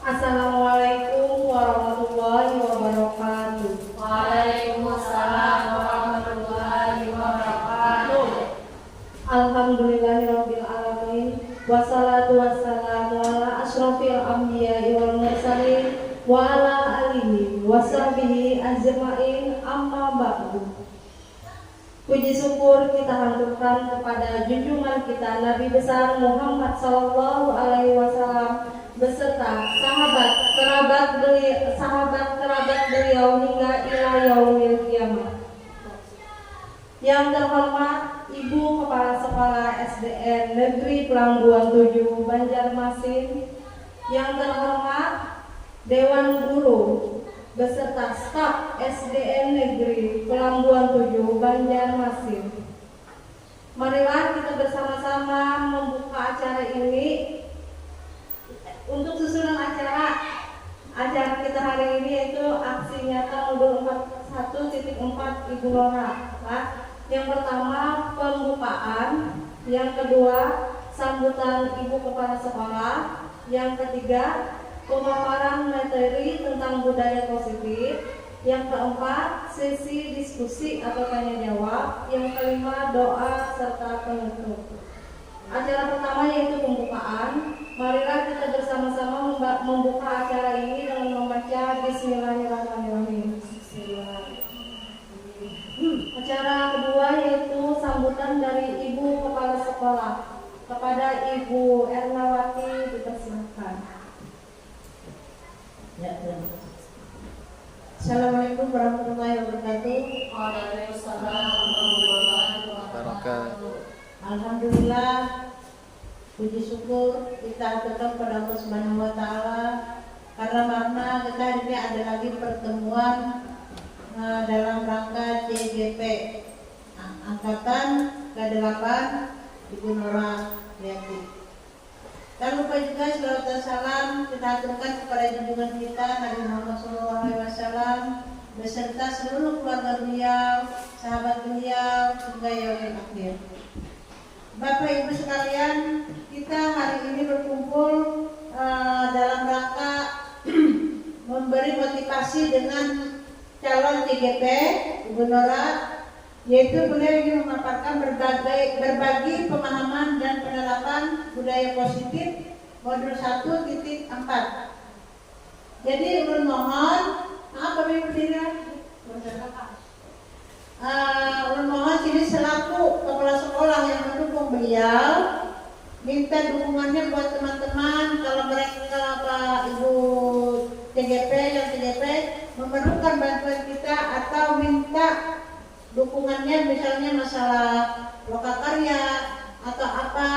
Assalamualaikum warahmatullahi wabarakatuh. Waalaikumsalam warahmatullahi wabarakatuh. Alhamdulillahirabbil alamin. Wassalatu wassalamu ala asyrofil anbiya'i wal mursalin wa ala alihi wasahbihi ajma'in, amma ba'du. Puji syukur kita haturkan kepada junjungan kita Nabi besar Muhammad sallallahu alaihi wasallam beserta sahabat kerabat beliau hingga ila yaumil kiamat. Yang terhormat Ibu Kepala Sekolah SDN Negeri Pelangguan 7 Banjarmasin, yang terhormat Dewan Guru beserta staf SDN Negeri Pelangguan 7 Banjarmasin. Marilah kita bersama-sama membuka acara ini. Untuk susunan acara kita hari ini yaitu aksi nyata modul 41.4 Ibu Nora. Yang pertama pembukaan, yang kedua sambutan Ibu Kepala Sekolah, yang ketiga pemaparan materi tentang budaya positif, yang keempat sesi diskusi atau tanya jawab, yang kelima doa serta penutup. Acara pertama yaitu pembukaan. Marilah kita bersama-sama membuka acara ini dengan membaca Bismillahirrahmanirrahim. Acara kedua yaitu sambutan dari Ibu Kepala Sekolah. Kepada Ibu Ernawati dipersilakan. Assalamualaikum warahmatullahi wabarakatuh. Waalaikumsalam warahmatullahi wabarakatuh. Alhamdulillah, puji syukur kita tetap kepada Allah Subhanahu wa taala karena kita hari ini ada lagi pertemuan dalam rangka CGP angkatan ke-8 Ibu Nora Rianti. Dan lupa juga salawat dan salam kita aturkan kepada junjungan kita Nabi Muhammad SAW beserta seluruh keluarga beliau, sahabat beliau hingga yaumil akhir. Bapak Ibu sekalian, kita hari ini berkumpul dalam rangka memberi motivasi dengan calon TGP Ibu Nora, yaitu beliau ingin memaparkan berbagi pemahaman dan penerapan budaya positif modul 1.4. Jadi ulun mohon, maaf Bapak Ibu ulun mohon sini selaku kepala sekolah yang mendukung beliau, minta dukungannya buat teman-teman kalau mereka Ibu TGP yang TGP memerlukan bantuan kita atau minta dukungannya misalnya masalah lokakarya atau apa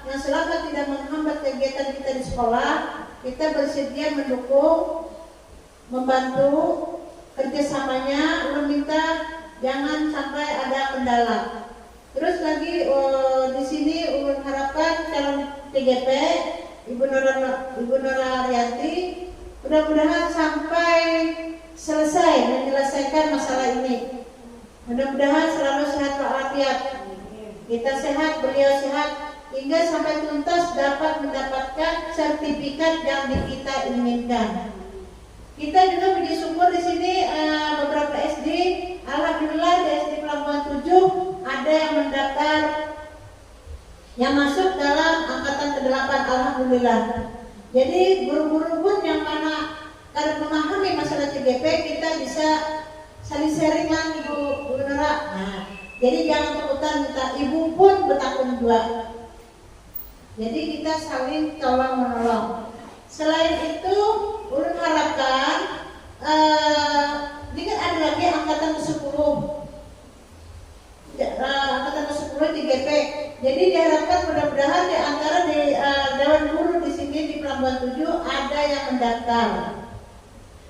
yang selama tidak menghambat kegiatan kita di sekolah, kita bersedia mendukung, membantu kerjasamanya. Ulun minta jangan sampai ada kendala. Terus lagi di sini ulun harapkan calon TGP Ibu Nora Rianti mudah-mudahan sampai selesai menyelesaikan masalah ini. Mudah-mudahan selalu sehat walafiat. Kita sehat, beliau sehat, hingga sampai tuntas dapat mendapatkan sertifikat yang kita inginkan. Kita juga puji syukur di sini beberapa SD, alhamdulillah di SD Pelangguan 7 ada yang mendaftar, yang masuk dalam angkatan ke-8, alhamdulillah. Jadi guru-guru pun yang mana karena memahami masalah CGP, kita bisa saling sharing lah Ibu Nora. Jadi jangan takutan, kita ibu pun bertakun dua. Jadi kita saling tolong menolong. Selain itu, ulun harapkan ini kan ada lagi angkatan ke-10, angkatan ke-10 TGP. Jadi diharapkan mudah-mudahan di antara Dewan Guru di sini di Pelangguan 7 ada yang mendaftar.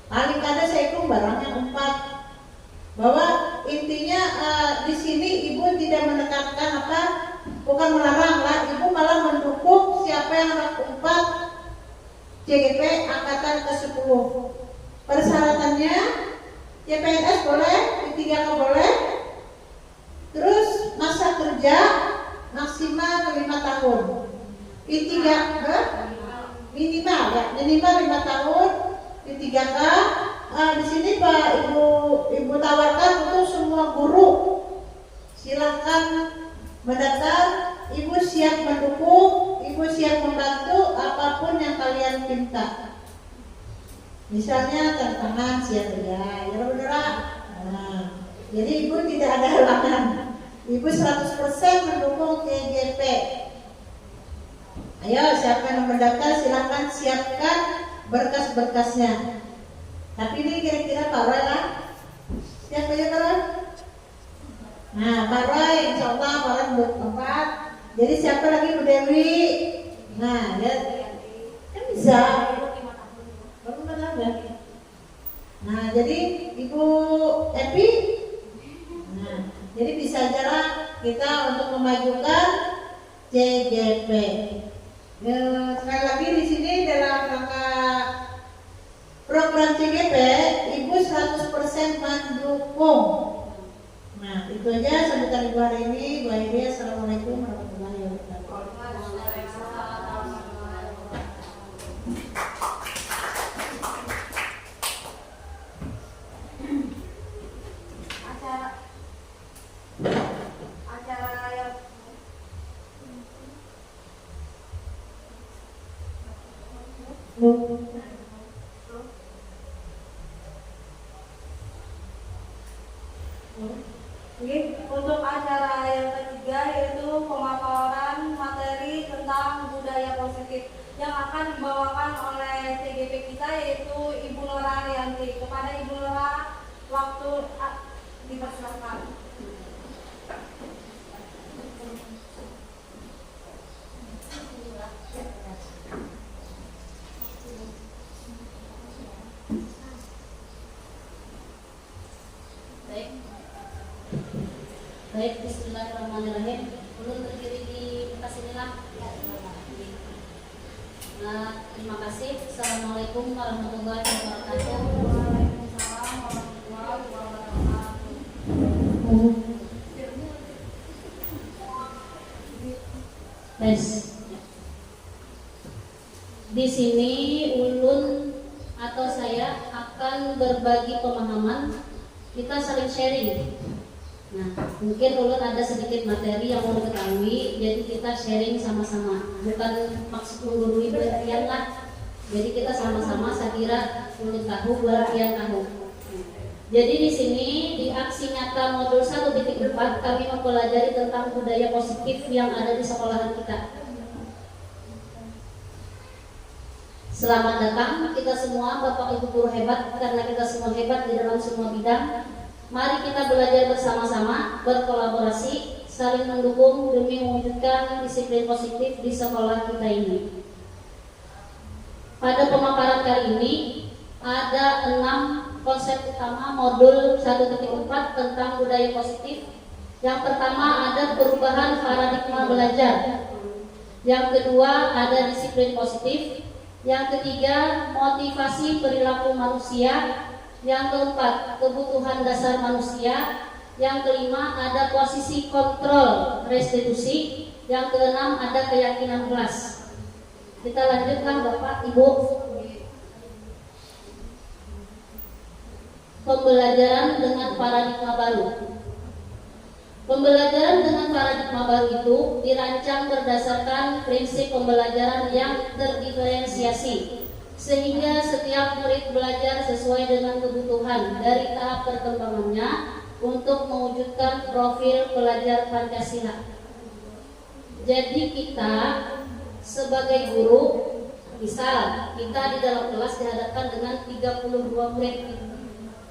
Paling kada saya itu barangnya 4. Bahwa intinya di sini ibu tidak menekankan apa, bukan melarang lah, ibu malah mendukung siapa yang anak 4 CGP angkatan ke-10. Persyaratannya CPNS boleh, D3 boleh, terus masa kerja maksimal 5 tahun. D3 minimal ya, minimal 5 tahun di 3K. Di sini Pak Ibu tawarkan untuk semua guru, silakan mendaftar. Ibu siap mendukung, Ibu siap membantu apapun yang kalian minta. Misalnya tantangan siap ya, benar. Nah, jadi Ibu tidak ada halangan. Ibu 100% mendukung TGP. Ayo, siapa yang mendaftar silakan siapkan berkas-berkasnya. Tapi ini kira-kira Pak Roy lah. Siapa ya Pak Roy? Nah, Pak Roy, insya Allah Pak Roy buat tempat. Jadi siapa lagi Bu Dewi? Nah, ya kan bisa. Baru benar ya. Nah, jadi Ibu Epi. Nah, jadi bisa jalan kita untuk memajukan CGP. Sekali lagi di sini dalam rangka program CGP, Ibu 100% mendukung. Nah, itu aja sambutan Ibu hari ini. Bu Airi, assalamualaikum warahmatullahi wabarakatuh. Acara yang untuk acara yang ketiga yaitu pemaparan materi tentang budaya positif yang akan dibawakan oleh CGP kita yaitu Ibu Nora Rianti. Kepada Ibu Nora, waktu dipersilakan. Baik, bismillahirrahmanirrahim. Ulun berdiri di atas inilah. Terima kasih. Assalamualaikum warahmatullahi wabarakatuh. Waalaikumsalam warahmatullahi wabarakatuh. Tes. Di sini ulun atau saya akan berbagi pemahaman. Kita saling sharing. Nah, mungkin ulun ada sedikit materi yang ulun ketahui, jadi kita sharing sama-sama. Bukan maksud menggurui berartian lah. Jadi kita sama-sama, saya kira ulun tahu, berartian tahu. Jadi di sini di aksi nyata modul 1.4 kami mempelajari tentang budaya positif yang ada di sekolahan kita. Selamat datang kita semua Bapak Ibu guru hebat, karena kita semua hebat di dalam semua bidang. Mari kita belajar bersama-sama, berkolaborasi, saling mendukung demi mewujudkan disiplin positif di sekolah kita ini. Pada pemaparan kali ini ada 6 konsep utama modul 1.4 tentang budaya positif. Yang pertama ada perubahan paradigma belajar. Yang kedua ada disiplin positif. Yang ketiga motivasi perilaku manusia. Yang keempat, kebutuhan dasar manusia. Yang kelima, ada posisi kontrol restitusi. Yang keenam, ada keyakinan kelas. Kita lanjutkan Bapak, Ibu. Pembelajaran dengan paradigma baru. Pembelajaran dengan paradigma baru itu dirancang berdasarkan prinsip pembelajaran yang terdiferensiasi, sehingga setiap murid belajar sesuai dengan kebutuhan dari tahap perkembangannya untuk mewujudkan profil pelajar Pancasila. Jadi kita sebagai guru, misal kita di dalam kelas dihadapkan dengan 32 murid,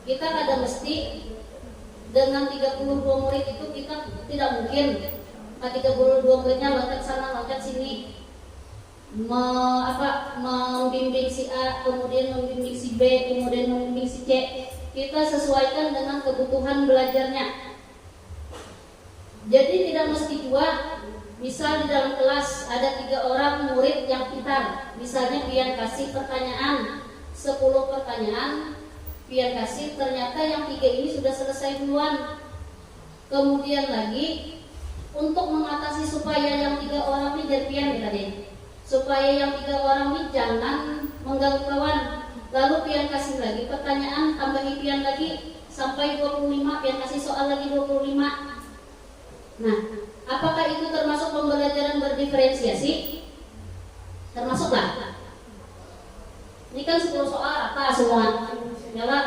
kita kadang mesti dengan 32 murid itu kita tidak mungkin 32 muridnya loncat sana loncat sini, membimbing si A, kemudian membimbing si B, kemudian membimbing si C. Kita sesuaikan dengan kebutuhan belajarnya. Jadi tidak mesti juga, misal di dalam kelas ada 3 orang murid yang pintar, misalnya pian kasih pertanyaan 10 pertanyaan, pian kasih ternyata yang 3 ini sudah selesai duluan. Kemudian lagi untuk mengatasi supaya yang 3 orang ini jadi pian tadi supaya yang 3 orang ini jangan mengganggu kawan. Lalu pian kasih lagi pertanyaan, tambahi pian lagi sampai 25, pian kasih soal lagi 25. Nah, apakah itu termasuk pembelajaran berdiferensiasi? Termasuklah. Ini kan 10 soal apa semua? Nyala.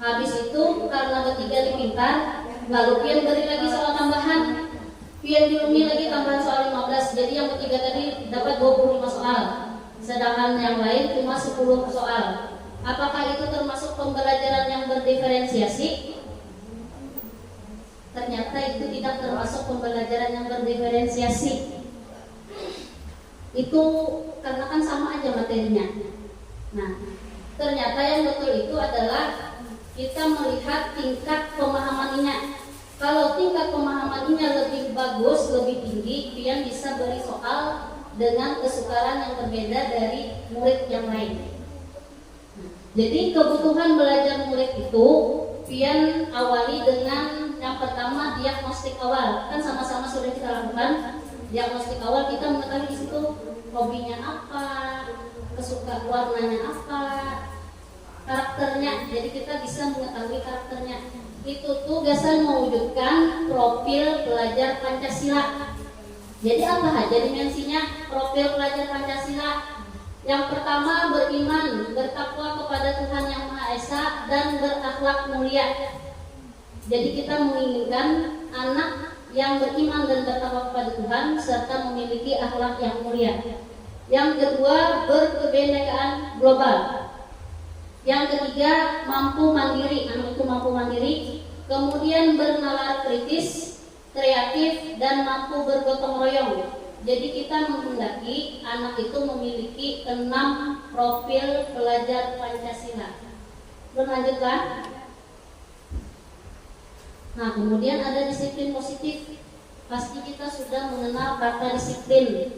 Habis itu karena ketiga dipintar, lalu pian beri lagi soal tambahan, pian diulangi lagi tambahan soal 15. Jadi yang ketiga tadi dapat 25 soal, sedangkan yang lain cuma 10 soal. Apakah itu termasuk pembelajaran yang berdiferensiasi? Ternyata itu tidak termasuk pembelajaran yang berdiferensiasi. Itu karena kan sama aja materinya. Nah, ternyata yang betul itu adalah kita melihat tingkat pemahamannya. Kalau tingkat pemahamannya lebih bagus, lebih tinggi, pian bisa beri soal dengan kesukaran yang berbeda dari murid yang lain. Jadi kebutuhan belajar murid itu pian awali dengan yang pertama diagnostik awal. Kan sama-sama sudah kita lakukan diagnostik awal, kita mengetahui di situ hobinya apa, kesukaan warnanya apa, karakternya. Jadi kita bisa mengetahui karakternya. Itu tugasan mewujudkan profil pelajar Pancasila. Jadi apa aja dimensinya profil pelajar Pancasila? Yang pertama, beriman, bertakwa kepada Tuhan Yang Maha Esa dan berakhlak mulia. Jadi kita menginginkan anak yang beriman dan bertakwa kepada Tuhan serta memiliki akhlak yang mulia. Yang kedua, berkebinekaan global. Yang ketiga, mampu mandiri, anak itu mampu mandiri. Kemudian bernalar kritis, kreatif, dan mampu bergotong royong. Jadi kita menghendaki anak itu memiliki 6 profil pelajar Pancasila. Berlanjutlah. Nah, kemudian ada disiplin positif. Pasti kita sudah mengenal kata disiplin.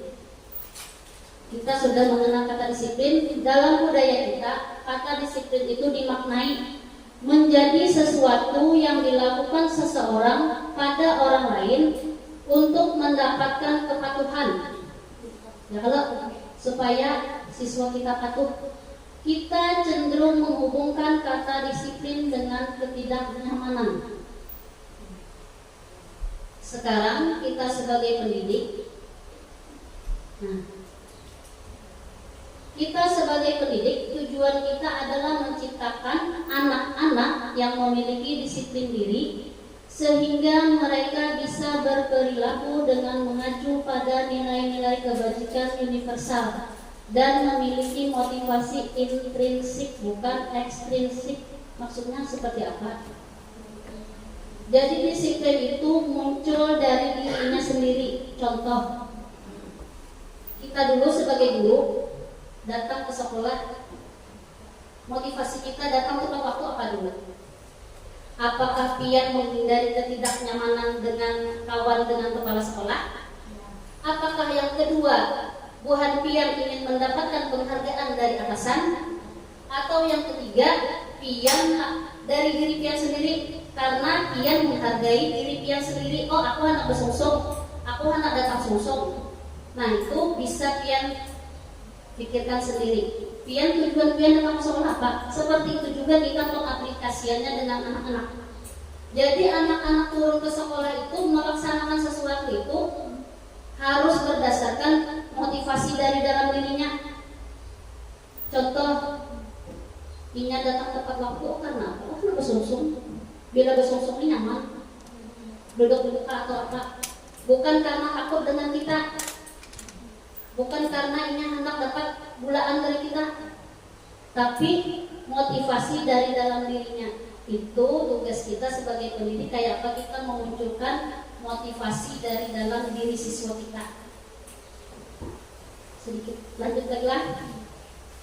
Kita sudah mengenal kata disiplin. Dalam budaya kita, kata disiplin itu dimaknai menjadi sesuatu yang dilakukan seseorang pada orang lain untuk mendapatkan kepatuhan. Ya, kalau supaya siswa kita patuh, kita cenderung menghubungkan kata disiplin dengan ketidaknyamanan. Sekarang kita sebagai pendidik, kita sebagai pendidik tujuan kita adalah menciptakan anak-anak yang memiliki disiplin diri, sehingga mereka bisa berperilaku dengan mengacu pada nilai-nilai kebajikan universal dan memiliki motivasi intrinsik bukan ekstrinsik. Maksudnya seperti apa? Jadi disiplin itu muncul dari dirinya sendiri. Contoh, kita dulu sebagai guru datang ke sekolah, motivasi kita datang tepat waktu apa dulu? Apakah pian menghindari ketidaknyamanan dengan kawan dengan kepala sekolah? Apakah yang kedua, buhan pian ingin mendapatkan penghargaan dari atasan? Atau yang ketiga, pian dari diri pian sendiri karena pian menghargai diri pian sendiri. Oh, aku anak bersungsung, aku anak datang sungsung. Nah, itu bisa pian pikirkan sendiri. Pian tujuan pian datang ke sekolah apa? Seperti itu juga kita mengaplikasikannya dengan anak-anak. Jadi anak-anak turun ke sekolah itu melaksanakan sesuatu itu harus berdasarkan motivasi dari dalam dirinya. Contoh, Inya datang tepat waktu karena apa? Karena bersungsung. Bila bersungsung ini nyaman, duduk-duduk atau apa? Bukan karena takut dengan kita, bukan karena Inya hendak dapat bulaan dari kita, tapi motivasi dari dalam dirinya. Itu tugas kita sebagai pendidik. Kayak apa kita memunculkan motivasi dari dalam diri siswa kita. Sedikit lanjut lagi lah.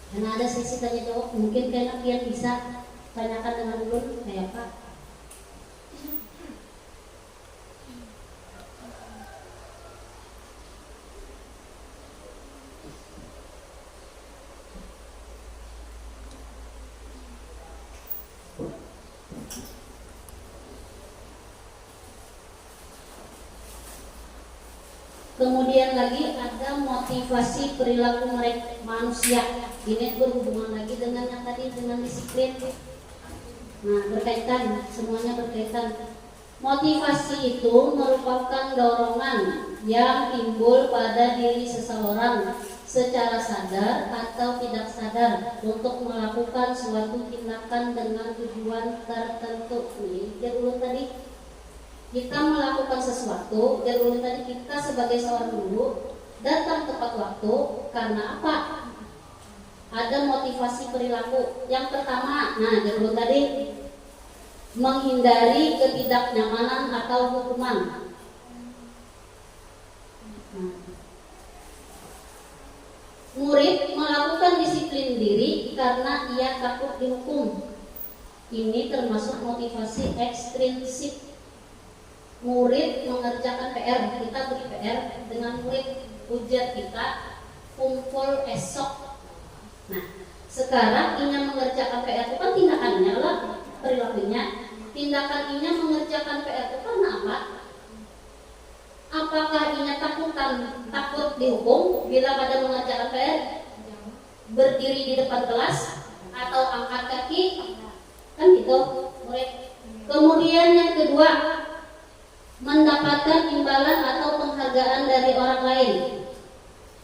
Karena ada sesi tanya jawab, mungkin kalian bisa tanyakan dengan ulun kayak apa. Kemudian lagi ada motivasi perilaku mereka manusia. Ini berhubungan lagi dengan yang tadi, dengan disiplin. Nah, berkaitan, semuanya berkaitan. Motivasi itu merupakan dorongan yang timbul pada diri seseorang secara sadar atau tidak sadar untuk melakukan suatu tindakan dengan tujuan tertentu. Nih, ulang tadi. Kita melakukan sesuatu, jadi tadi kita sebagai seorang guru datang tepat waktu karena apa? Ada motivasi perilaku. Yang pertama, nah jadi tadi menghindari ketidaknyamanan atau hukuman. Murid melakukan disiplin diri karena ia takut dihukum. Ini termasuk motivasi ekstrinsik. Murid mengerjakan PR, kita beri PR dengan murid, ujar kita kumpul esok. Nah, sekarang Inya mengerjakan PR itu kan tindakannya lah, perilakunya. Tindakan Inya mengerjakan PR itu karena apa? Apakah Inya takut dihukum bila pada mengerjakan PR? Berdiri di depan kelas atau angkat kaki? Kan gitu, murid. Kemudian yang kedua, mendapatkan imbalan atau penghargaan dari orang lain.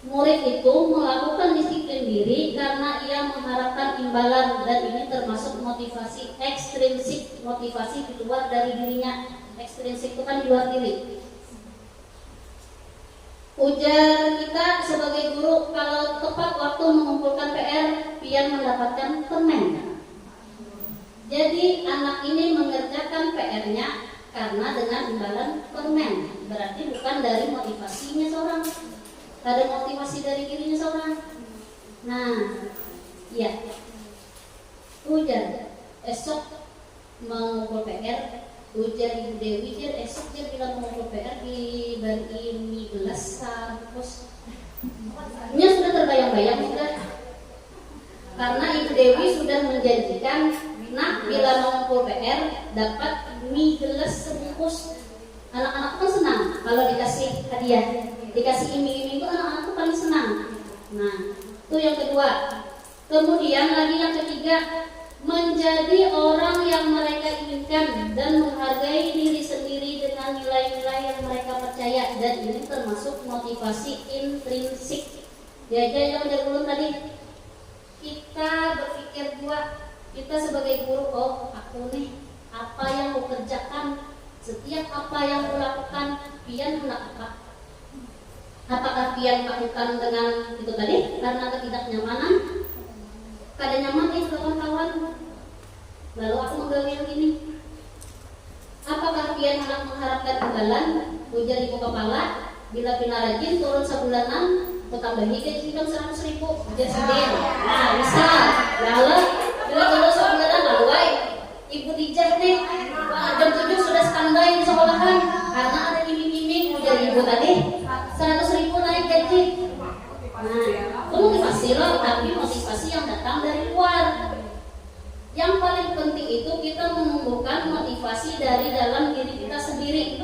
Murid itu melakukan disiplin diri karena ia mengharapkan imbalan, dan ini termasuk motivasi ekstrinsik, motivasi di luar dari dirinya. Ekstrinsik itu kan di luar diri. Ujar kita sebagai guru, kalau tepat waktu mengumpulkan PR, pian mendapatkan permen. Jadi anak ini mengerjakan PR-nya karena dengan imbalan permen, berarti bukan dari motivasinya seorang, ada motivasi dari dirinya seorang. Nah, ya, ujar esok mengumpul PR, ujar Ibu Dewi, jar esok dia bilang mengumpul PR diberi mie gelas terus, ini sudah terbayang-bayang sudah, karena Ibu Dewi sudah menjanjikan. Nah, bila mengumpul PR dapat mie gelas sebungkus. Anak-anak kan senang kalau dikasih hadiah, dikasih iming-iming itu anak-anak tuh paling senang. Nah, itu yang kedua. Kemudian lagi yang ketiga, menjadi orang yang mereka inginkan dan menghargai diri sendiri dengan nilai-nilai yang mereka percaya, dan ini termasuk motivasi intrinsik. Yang dulu tadi kita berpikir dua. Kita sebagai guru, oh aku nih apa yang mau kerjakan, setiap apa yang aku lakukan, pian hendak apa? Apakah pian lakukan dengan itu tadi karena ketidaknyamanan? Kada nyaman kawan-kawan, lalu aku menggali yang ini. Apakah pian hendak mengharapkan imbalan? Ujar ibu kepala, bila pina rajin turun sebulanan, tambahi gaji 100.000, ujar sedih. Nah bisa, lalu bila turun sebulanan lalu Ibu Dijah nih jam 7 sudah standby di sekolahan karena ada iming-iming, ujar ibu tadi 100.000 naik gaji. Nah, itu motivasi loh, tapi motivasi yang datang dari luar. Yang paling penting itu kita menumbuhkan motivasi dari dalam diri kita sendiri.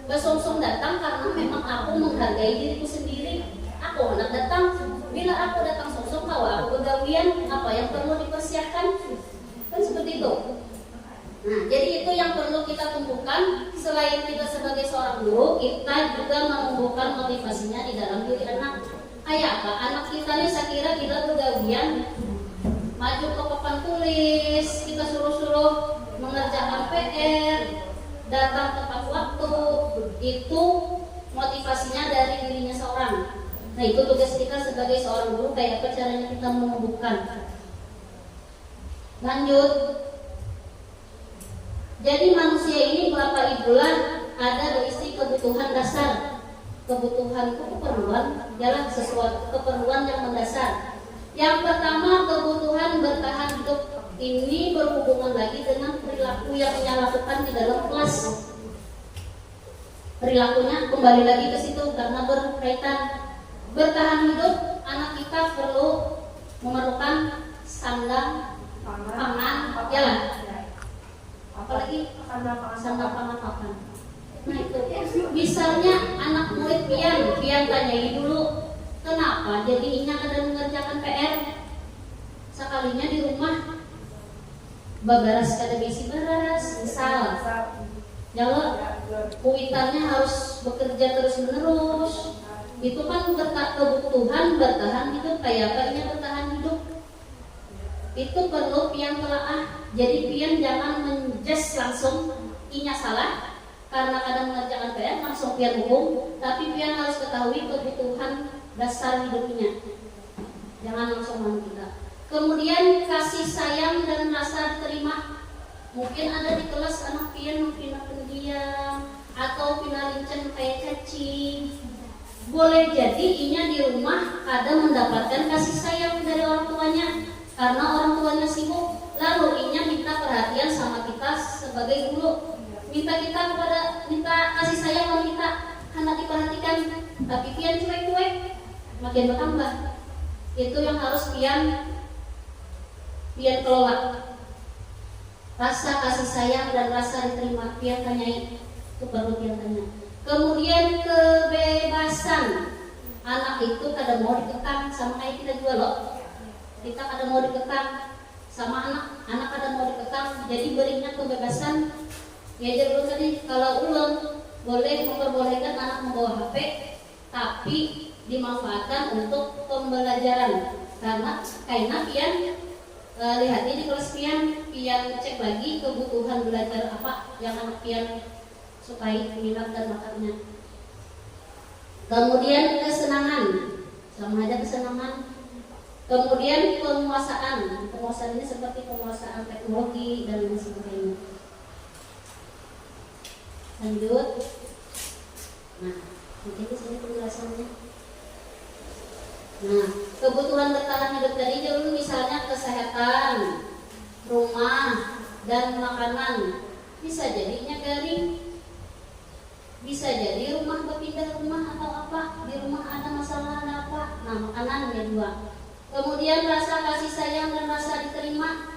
Besong-song datang karena memang aku menghargai diriku sendiri. Aku hendak datang. Bila aku datang sosok, kalau aku begawian, apa yang perlu dipersiapkan? Kan seperti itu. Nah, jadi itu yang perlu kita tumbuhkan. Selain kita sebagai seorang guru, kita juga menumbuhkan motivasinya di dalam diri anak. Kayak apa? Anak kita ini saya kira kita begawian, maju ke papan tulis, kita suruh-suruh mengerjakan PR, datang tepat waktu, itu motivasinya dari dirinya seorang. Nah, itu tugas kita sebagai seorang guru, kayak apa caranya kita menumbuhkan. Lanjut. Jadi manusia ini Bapak Ibulah ada berisi kebutuhan dasar. Kebutuhan itu keperluan, ialah sesuatu keperluan yang mendasar. Yang pertama, kebutuhan bertahan hidup. Ini berhubungan lagi dengan perilaku yang Nya lakukan di dalam kelas. Perilakunya kembali lagi ke situ karena berkaitan. Bertahan hidup, anak kita perlu memerlukan sandang, pangan, jalan. Apalagi sandang, pangan, pakan. Nah itu, misalnya anak murid pian tanyai dulu, kenapa jadi Inya ada mengerjakan PR? Sekalinya di rumah babaras kada bisi baras, misal kalau kuitannya harus bekerja terus menerus, itu kan kebutuhan bertahan hidup. Kayak apa Inya bertahan hidup? Itu perlu pian telaah. Jadi pian jangan menjes langsung Inya salah karena kadang mengerjakan PR langsung pian hukum, tapi pian harus ketahui kebutuhan dasar hidupnya. Jangan langsung mau kita. Kemudian kasih sayang dan rasa terima. Mungkin ada di kelas anak pian pindah pendiam atau pindah lincen kayak cacing. Boleh jadi Inya di rumah ada mendapatkan kasih sayang dari orang tuanya karena orang tuanya sibuk. Lalu Inya minta perhatian sama kita sebagai guru. Minta kasih sayang sama kita, hendak diperhatikan. Tapi pian cuek-cuek, makin bertambah. Itu yang harus pian kelola. Rasa kasih sayang dan rasa diterima pian tanyai, itu perlu pian tanya. Kemudian kebebasan. Anak itu kada mau dikekang, sama kayak kita juga loh. Kita kada mau dikekang sama anak kada mau dikekang. Jadi berinya kebebasan. Ya jadi tadi kalau ulun boleh memperbolehkan anak membawa HP, tapi dimanfaatkan untuk pembelajaran. Karena pian lihat ini di kelas pian cek lagi kebutuhan belajar apa yang anak pian supaya minat dan bakatnya. Kemudian kesenangan, sama aja kesenangan. Kemudian penguasaan ini seperti penguasaan teknologi dan lain sebagainya. Lanjut. Nah, mungkin di sini penjelasannya. Nah, kebutuhan bertahan hidup tadi dulu misalnya kesehatan, rumah, dan makanan. Bisa jadinya garing. Bisa jadi rumah berpindah rumah atau apa, di rumah ada masalah ada apa. Nah, makanan ya dua. Kemudian rasa kasih sayang dan rasa diterima.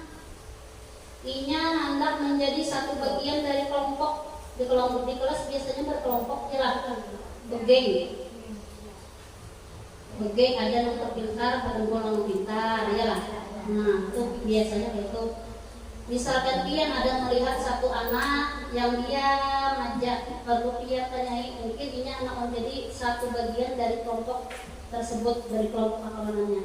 Inya hendak menjadi satu bagian dari kelompok. Di kelas biasanya berkelompok jelas, bergeng ada yang terpintar, berunggul yang pintar, ya lah. Nah itu biasanya gitu. Misalkan pian ada melihat satu anak yang dia ngajak, perlu pian tanyai, mungkin ini anak menjadi satu bagian dari kelompok tersebut, dari kelompok kawanannya.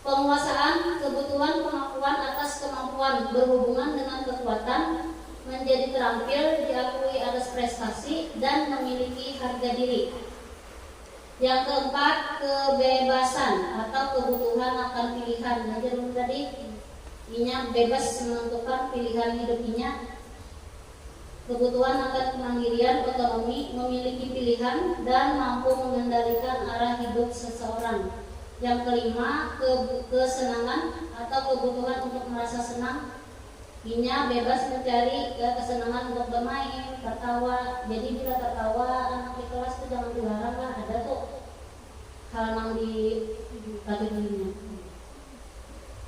Penguasaan kebutuhan pengakuan atas kemampuan berhubungan dengan kekuatan, menjadi terampil, diakui atas prestasi, dan memiliki harga diri. Yang keempat, kebebasan atau kebutuhan akan pilihan. Nah, jadi tadi Inya bebas menentukan pilihan hidupnya. Kebutuhan akan kemandirian, otonomi, memiliki pilihan, dan mampu mengendalikan arah hidup seseorang. Yang kelima, kesenangan atau kebutuhan untuk merasa senang. Inya bebas mencari kesenangan untuk bermain, tertawa. Jadi bila tertawa anak di kelas itu jangan dilarang lah, ada tuh hal yang di dirinya.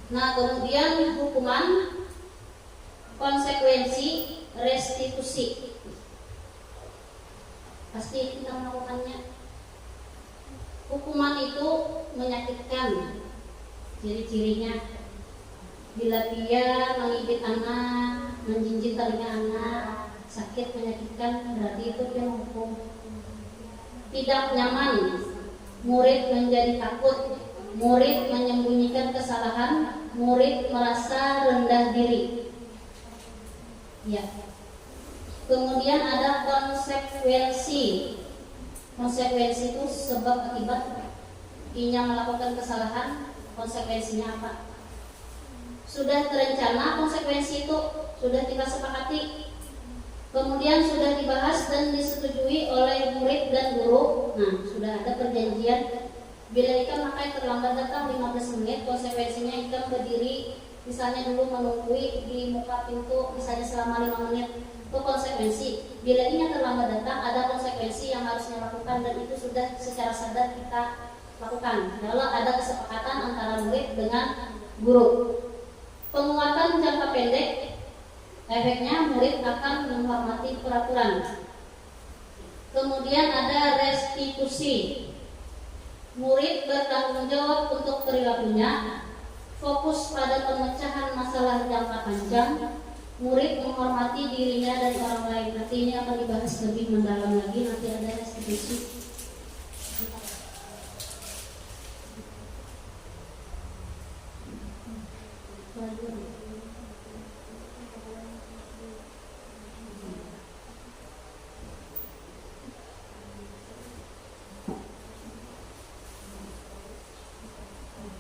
Nah kemudian hukuman, konsekuensi, restitusi. Pasti kita melakukannya. Hukuman itu menyakitkan, ciri-cirinya. Bila dia mengibit anak, menjinjit telinga anak, sakit menyakitkan, berarti itu dia menghukum. Tidak nyaman, murid menjadi takut, murid menyembunyikan kesalahan, murid merasa rendah diri. Ya. Kemudian ada konsekuensi. Konsekuensi itu sebab akibat. Inya melakukan kesalahan, konsekuensinya apa? Sudah terencana konsekuensi itu, sudah kita sepakati, kemudian sudah dibahas dan disetujui oleh murid dan guru. Nah, sudah ada perjanjian. Bila ikan makai terlambat datang 15 menit, konsekuensinya ikan berdiri, misalnya dulu menunggui di muka pintu, misalnya selama 5 menit. Itu konsekuensi. Bila ini terlambat datang, ada konsekuensi yang harusnya lakukan, dan itu sudah secara sadar kita lakukan. Lalu ada kesepakatan antara murid dengan guru. Penguatan jangka pendek, efeknya murid akan menghormati peraturan. Kemudian ada restitusi. Murid bertanggung jawab untuk perilakunya, fokus pada pemecahan masalah jangka panjang. Murid menghormati dirinya dan orang lain. Nanti ini akan dibahas lebih mendalam lagi. Nanti ada restitusi.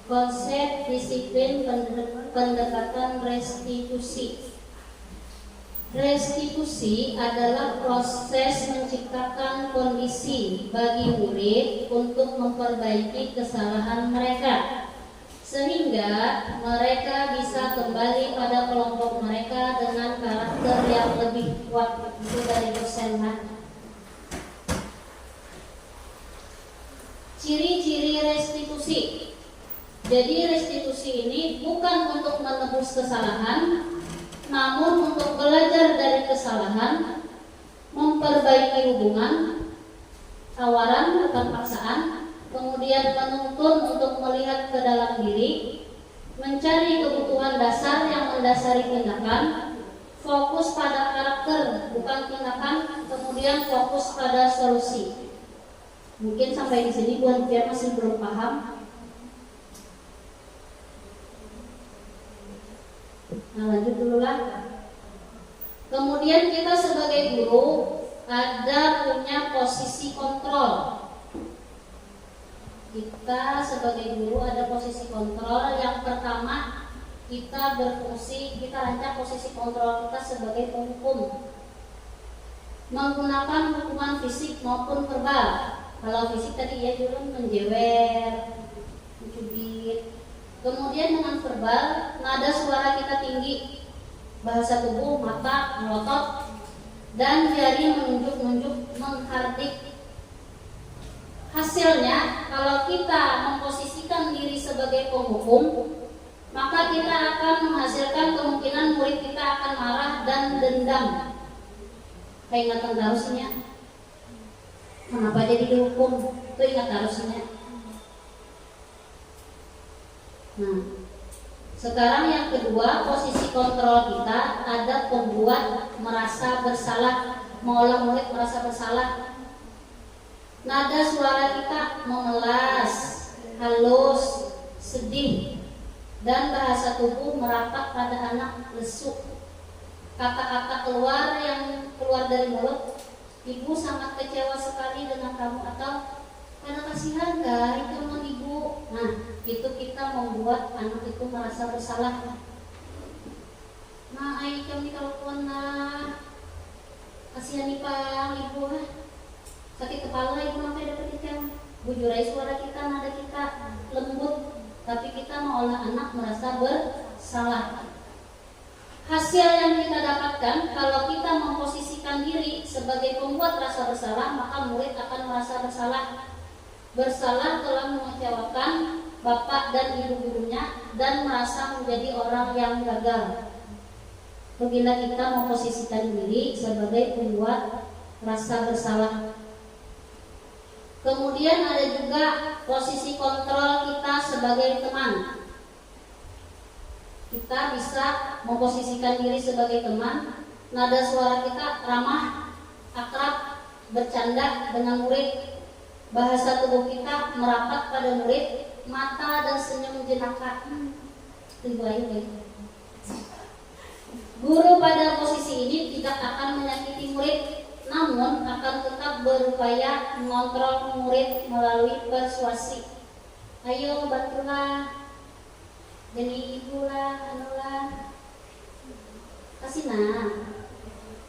Konsep disiplin pendekatan restitusi. Restitusi adalah proses menciptakan kondisi bagi murid untuk memperbaiki kesalahan mereka, sehingga mereka bisa kembali pada kelompok mereka dengan karakter yang lebih kuat. Itu dari dosen. Ciri-ciri restitusi. Jadi restitusi ini bukan untuk menebus kesalahan, namun untuk belajar dari kesalahan, memperbaiki hubungan, tawaran bukan paksaan, kemudian menuntun untuk melihat ke dalam diri, mencari kebutuhan dasar yang mendasari tindakan, fokus pada karakter bukan tindakan, kemudian fokus pada solusi. Mungkin sampai di sini buat dia masih belum paham. Nah, lanjut dulu lah. Kemudian kita sebagai guru ada punya posisi kontrol. Kita sebagai guru ada posisi kontrol. Yang pertama, kita berfungsi, kita rancang posisi kontrol kita sebagai penghukum, menggunakan hukuman fisik maupun verbal. Kalau fisik tadi ya dulu menjewer, mencubit. Kemudian dengan verbal, nada suara kita tinggi, bahasa tubuh, mata, melotot, dan jari menunjuk-nunjuk, menghardik. Hasilnya, kalau kita memposisikan diri sebagai penghukum, maka kita akan menghasilkan kemungkinan murid kita akan marah dan dendam. Ingatan harusnya. Kenapa jadi dihukum? Itu ingat harusnya. Nah, sekarang yang kedua, posisi kontrol kita ada pembuat merasa bersalah, mengolah murid merasa bersalah. Nada suara kita memelas, halus, sedih, dan bahasa tubuh merapat pada anak, lesu. Kata-kata keluar yang keluar dari mulut, ibu sangat kecewa sekali dengan kamu, atau karena kasihan guys teman ibu. Nah, itu kita membuat anak itu merasa bersalah. Nah, ayah kami kalau pernah kasihan nih pak ibu, sakit kepala ibu sampai dapat ikan. Bujurai suara kita, nada kita lembut, tapi kita mengolah anak merasa bersalah. Hasil yang kita dapatkan kalau kita memposisikan diri sebagai pembuat rasa bersalah, maka murid akan merasa bersalah. Bersalah telah mengecewakan bapak dan ibu gurunya dan merasa menjadi orang yang gagal. Bila kita memposisikan diri sebagai pembuat rasa bersalah. Kemudian ada juga posisi kontrol kita sebagai teman. Kita bisa memposisikan diri sebagai teman. Nada suara kita ramah, akrab, bercanda dengan murid. Bahasa tubuh kita merapat pada murid, mata dan senyum jenaka. Guru pada posisi ini tidak akan menyakiti murid, namun akan tetap berupaya mengontrol murid melalui persuasi. Ayo bantulah, jadi ibu lah, anulah, kasih nah,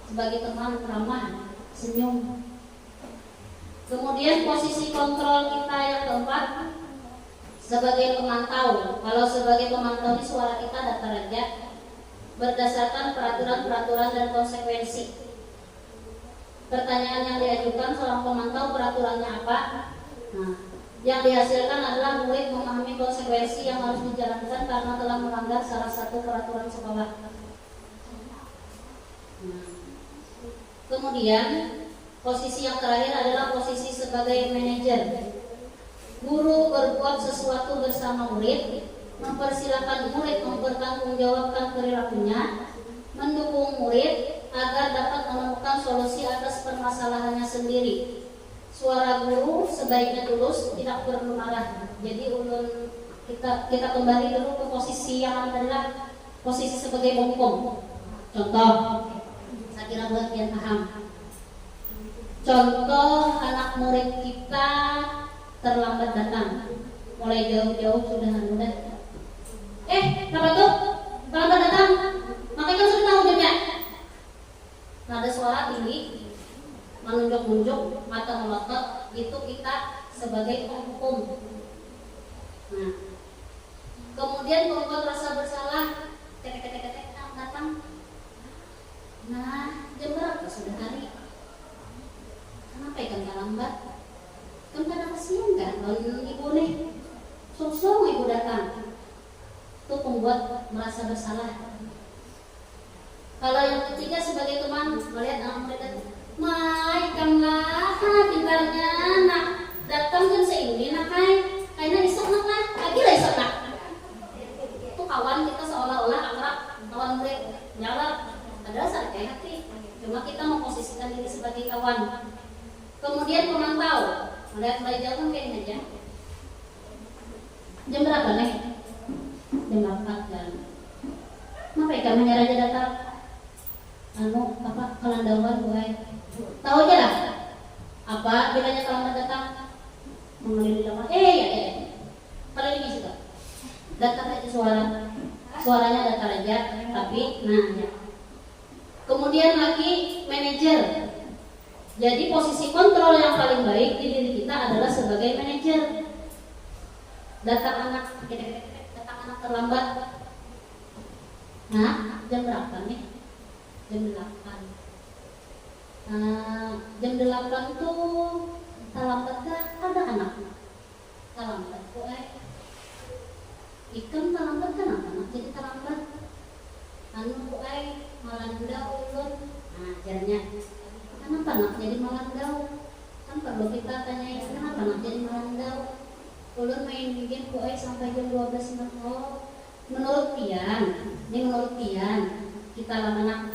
sebagai teman ramah, senyum. Kemudian posisi kontrol kita yang keempat sebagai pemantau. Kalau sebagai pemantau ini suara kita datar aja, berdasarkan peraturan-peraturan dan konsekuensi. Pertanyaan yang diajukan seorang pemantau, peraturannya apa? Nah, yang dihasilkan adalah murid memahami konsekuensi yang harus dijalankan karena telah melanggar salah satu peraturan sekolah. Nah, kemudian Posisi yang terakhir adalah posisi sebagai manajer. Guru berbuat sesuatu bersama murid, mempersilahkan murid mempertanggungjawabkan perilakunya, mendukung murid agar dapat menemukan solusi atas permasalahannya sendiri. Suara guru sebaiknya tulus, tidak perlu marah. Jadi ulun kita kembali dulu ke posisi yang adalah posisi sebagai bongkong. Contoh, saya kira buat yang paham. Contoh, anak murid kita terlambat datang, mulai jauh-jauh sudah mudah. Kenapa tuh? Terlambat datang? Makanya kan sudah tahu jamnya. Nada suara tinggi, menunjuk-nunjuk, mata melotot, itu kita sebagai penghukum. Nah, kemudian membuat rasa bersalah, datang. Nah, jam berapa sudah hari? Kenapa ikan terlambat? Kan karena kasihan kan, kalau ibu nih, sung ibu datang. Itu membuat merasa bersalah. Kalau yang ketiga sebagai teman, melihat anak murid datang, ikanlah, pintarnya nak datang jam seini nak kayaknya isok nak lah, lagi lah isok nak. Itu kawan kita seolah-olah akrab, kawan murid, nyala, padahal saya kayak hati. Cuma kita memposisikan diri sebagai kawan. Kemudian pemantau, melihat mulai jauh kan kayaknya aja. Jam berapa nih? Jam 4 dan kenapa ya kamu nyara aja datang? Kelandauan gue. Tahu aja lah. Apa bedanya kalau datang? Mengelili lama. Kalau ini bisa tak? Datar aja suaranya datar aja. Tapi, ya. Kemudian lagi manajer. Jadi posisi kontrol yang paling baik di diri kita adalah sebagai manajer. Datang anak terlambat. Nah, jam berapa nih? Jam 8. Jam 8 tuh terlambat kan ada anak. Terlambat kok ikan terlambat kan anak jadi terlambat. Malandau ulun. Nah, ajarnya. Kenapa nak jadi malandau? Kan perlu kita tanyain kenapa nak jadi malandau? Ulun main game sampai jam 12 malam. Menurut Pian, kita lama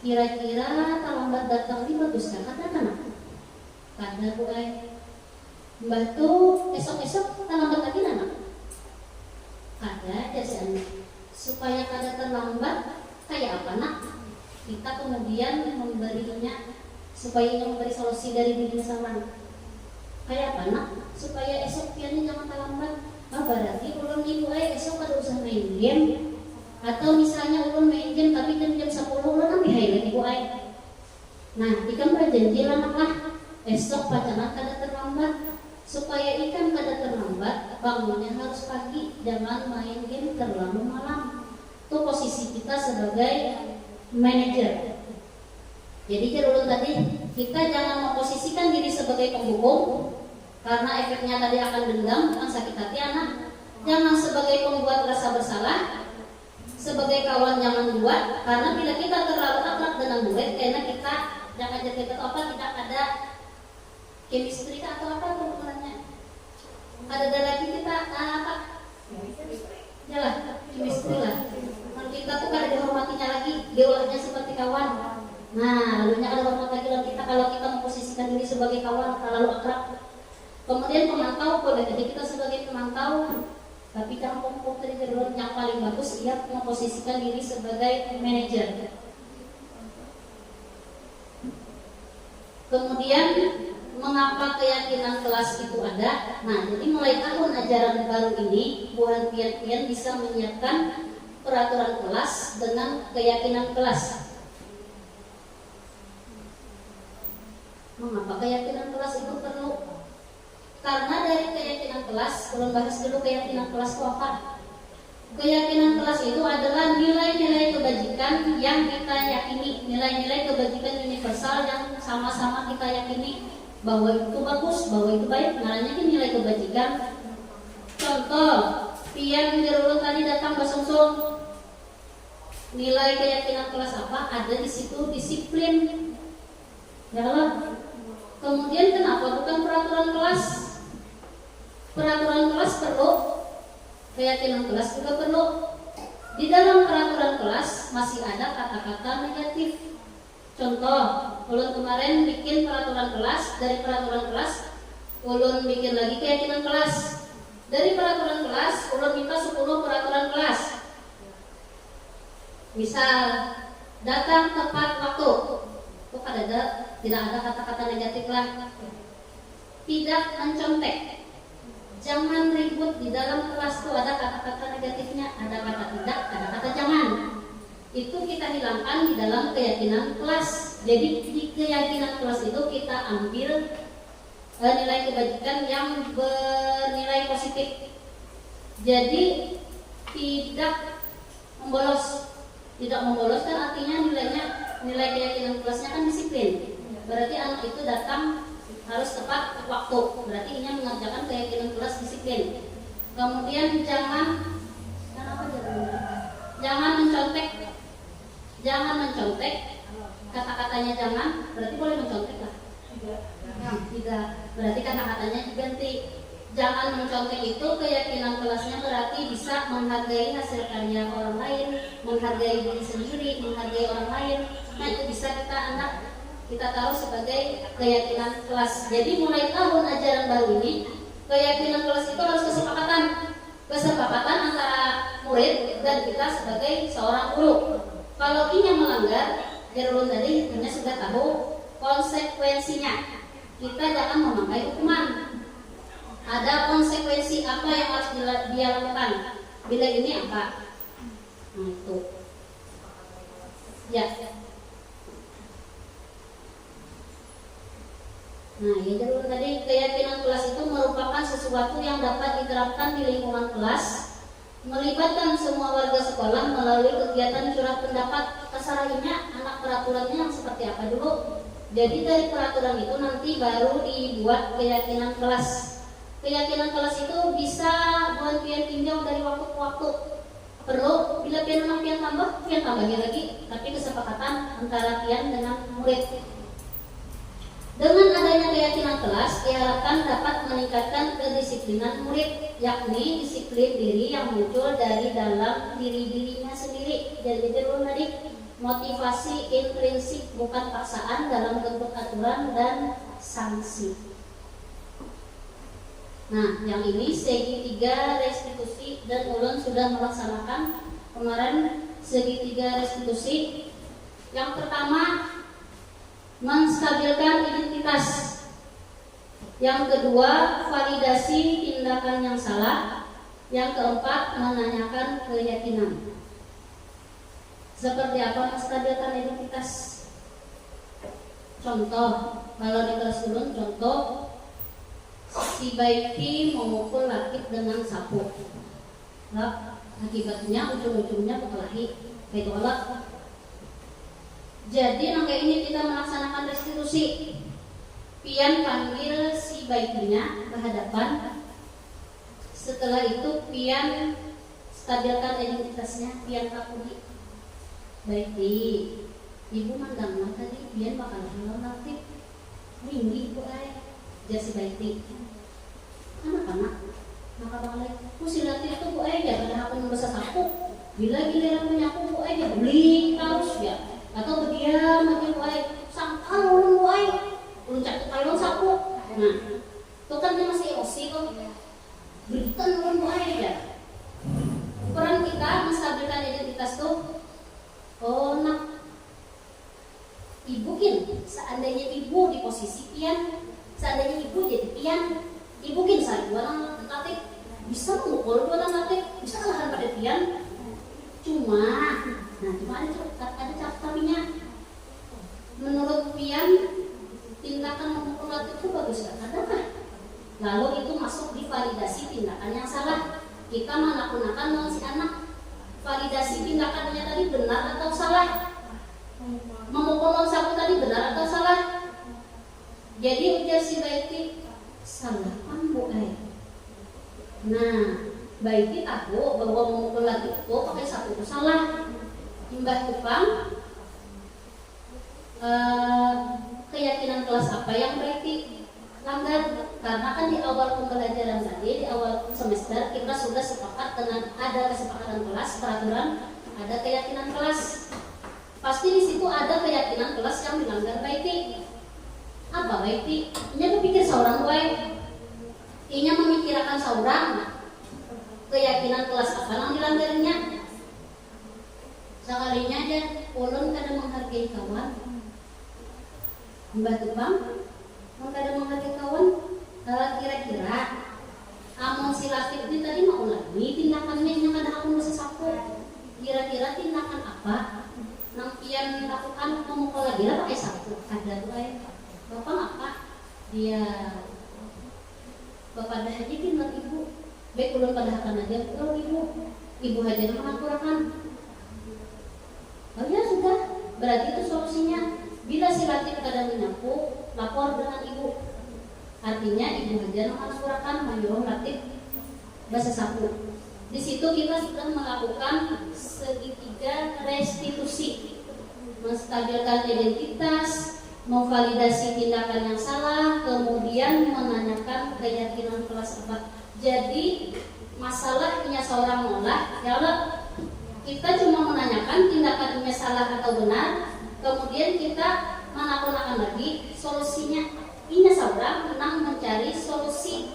kira-kira terlambat datang ini bagus kan? Kata Mbah tuh esok-esok terlambat lagi anak. Kada jasanya supaya kada terlambat kayak apa nak? Kita kemudian memberinya supaya memberi solusi dari diri sama kayak apa nak? Supaya esok Piannya jangan terlambat. Berarti ulun ibu esok kada usah main game. Atau misalnya ulun main game tapi jam 10 ulun ambil highlight ibu Nah, ikan berjanji lah esok pacaran kada terlambat. Supaya ikan kada terlambat, bangunnya harus pagi, jangan main game terlalu malam. Itu posisi kita sebagai manajer. Jadi ulun tadi kita jangan memposisikan diri sebagai penghukum karena efeknya tadi akan dendam, akan sakit hati anak. Jangan sebagai pembuat rasa bersalah, sebagai kawan jangan buat, karena bila kita terlalu akrab dengan murid, karena kita jangan jadi tidak ada chemistry atau apa hubungannya. Ada lagi kita apa? Yalah, chemistry lah. Kalau kita tuh kada dihormatinya lagi, diolahnya seperti kawan. Nah, lalunya ada hormat lagi dalam kita kalau kita memposisikan diri sebagai kawan terlalu akrab. Kemudian pemantau boleh, jadi kita sebagai pemantau, tapi jangan pokok dari kedua yang paling bagus ia memposisikan diri sebagai manajer. Kemudian mengapa keyakinan kelas itu ada? Nah, jadi mulai tahun ajaran baru ini, buah pian-pian bisa menyiapkan peraturan kelas dengan keyakinan kelas. Mengapa keyakinan kelas itu perlu? Karena dari keyakinan kelas, belum bahas dulu keyakinan kelas itu apa. Keyakinan kelas itu adalah nilai-nilai kebajikan yang kita yakini, nilai-nilai kebajikan universal yang sama-sama kita yakini bahwa itu bagus, bahwa itu baik. Namanya kan nilai kebajikan. Contoh, Pian Dirulun tadi datang basungsung. Nilai keyakinan kelas apa? Ada di situ disiplin. Ya Allah. Kemudian kenapa bukan peraturan kelas? Peraturan kelas perlu, keyakinan kelas juga perlu. Di dalam peraturan kelas masih ada kata-kata negatif. Contoh, ulun kemarin bikin peraturan kelas, dari peraturan kelas ulun bikin lagi keyakinan kelas. Dari peraturan kelas ulun minta 10 peraturan kelas. Misal, datang tepat waktu. Itu kan tidak ada kata-kata negatif lah. Tidak mencontek. Jangan ribut, di dalam kelas itu ada kata-kata negatifnya, ada kata tidak, ada kata jangan. Itu kita hilangkan di dalam keyakinan kelas. Jadi di keyakinan kelas itu kita ambil nilai kebajikan yang bernilai positif. Jadi tidak membolos. Tidak membolos kan artinya nilai keyakinan kelasnya kan disiplin. Berarti anak itu datang harus tepat waktu. Berarti ini mengerjakan keyakinan kelas disiplin. Kemudian jangan mencontek. Jangan mencontek. Kata-katanya jangan, berarti boleh mencontek lah. Tidak. Berarti kata-katanya diganti. Jangan mencontek itu keyakinan kelasnya berarti bisa menghargai hasil karya orang lain, menghargai diri sendiri, menghargai orang lain. Nah itu bisa kita tahu sebagai keyakinan kelas. Jadi mulai tahun ajaran baru ini, keyakinan kelas itu harus kesepakatan antara murid dan kita sebagai seorang guru. Kalau ini yang melanggar, Jarulun tadi hanya sudah tahu konsekuensinya. Kita jangan memakai hukuman. Ada konsekuensi apa yang harus dia lakukan. Bila ini apa? Nah itu. Ya. Nah, ya Jarulun tadi keyakinan kelas itu merupakan sesuatu yang dapat diterapkan di lingkungan kelas, melibatkan semua warga sekolah melalui kegiatan curah pendapat. Kasarahnya anak peraturannya yang seperti apa dulu. Jadi dari peraturan itu nanti baru dibuat keyakinan kelas. Keyakinan kelas itu bisa buat pian tinjau dari waktu ke waktu. Perlu bila pian anak pian tambahin lagi, tapi kesepakatan antara pian dengan murid. Dengan adanya keyakinan kelas, diharapkan dapat meningkatkan kedisiplinan murid, yakni disiplin diri yang muncul dari dalam dirinya sendiri. Jadi dulu tadi motivasi intrinsik bukan paksaan dalam bentuk aturan dan sanksi. Nah, yang ini segi 3 restitusi dan ulun sudah melaksanakan kemarin segi 3 restitusi. Yang pertama, menstabilkan identitas. Yang kedua, validasi tindakan yang salah. Yang keempat, menanyakan keyakinan. Seperti apa menstabilkan identitas? Contoh, kalau di kelas ulun, contoh si Baiki memukul Latif dengan sapu. Nah, akibatnya ujung-ujungnya berkelahi. Betolak. Jadi langkah ini kita melaksanakan restitusi. Pian panggil si Baikinya ke hadapan. Setelah itu pian stabilkan identitasnya, pian takudi. Baiki, ibu mandang tadi pian bakal hilang Latif. Minggi bu ay. Jadi Baiki. Anak-anak, maka balik. Si Latif itu bu ay ya karena aku membesar sapu. Bila giliran punya aku bu ay ya beli terus ya. Atau berdiam aja bu ay. Sangkal ulun bu ay. Luncak ke kalon sapu. Nah, itu kan dia masih emosi kok. Berikan ulun bu ay ya. Peran kita menstabilkan identitas tuh. Oh nak, ibu kin. Seandainya ibu di posisi pian, seandainya ibu jadi pian, ibu kin saya jualan Latif. Bisa memukul jualan Latif, bisa kalahan pada pian. Cuma ada tapinya. Menurut pian, tindakan memukul Latif itu bagus gak? Ada. Lalu itu masuk di validasi tindakan yang salah. Kita menggunakan non si anak. Validasi tindakannya tadi benar atau salah. Memukul non sapu tadi benar atau salah. Jadi ujar si Baiki, salah bu ay. Nah, Baiki tahu bahwa memukul Latif itu pakai sapu itu salah. Imbah tukang keyakinan kelas apa yang baik langgar, karena kan di awal pembelajaran tadi, di awal semester kita sudah sepakat dengan ada kesepakatan kelas, peraturan, ada keyakinan kelas. Pasti di situ ada keyakinan kelas yang dilanggar baik. Apa baik? Nya berpikir seorang baik, inya memikirkan seorang keyakinan kelas apa yang dilanggarnya. Sekalinya aja, ulun kada menghargai kawan, mbah tebang, kada menghargai kawan. Kalau kira-kira amun si laki ini tadi mau ulangi tindakannya yang kada aku masih sapu, kira-kira tindakan apa nang pian lakukan memukul lagi lah pakai sapu, ada tuh bapak apa dia bapak dah aja bilang ibu baik ulun padahkan aja kalau ibu aja mengakurakan. Oh ya sudah, berarti itu solusinya. Bila si Latif kadang menyapu, lapor dengan ibu. Artinya ibu aja mengakurakan menyuruh Latif bahasa sapu. Di situ kita sudah melakukan segitiga restitusi, menstabilkan identitas, memvalidasi tindakan yang salah, kemudian menanyakan keyakinan kelas 4. Jadi masalahnya seorang ngolah ya Allah, kita cuma menanyakan tindakannya salah atau benar, kemudian kita menakon-nakon lagi solusinya. Ini seorang menang mencari solusi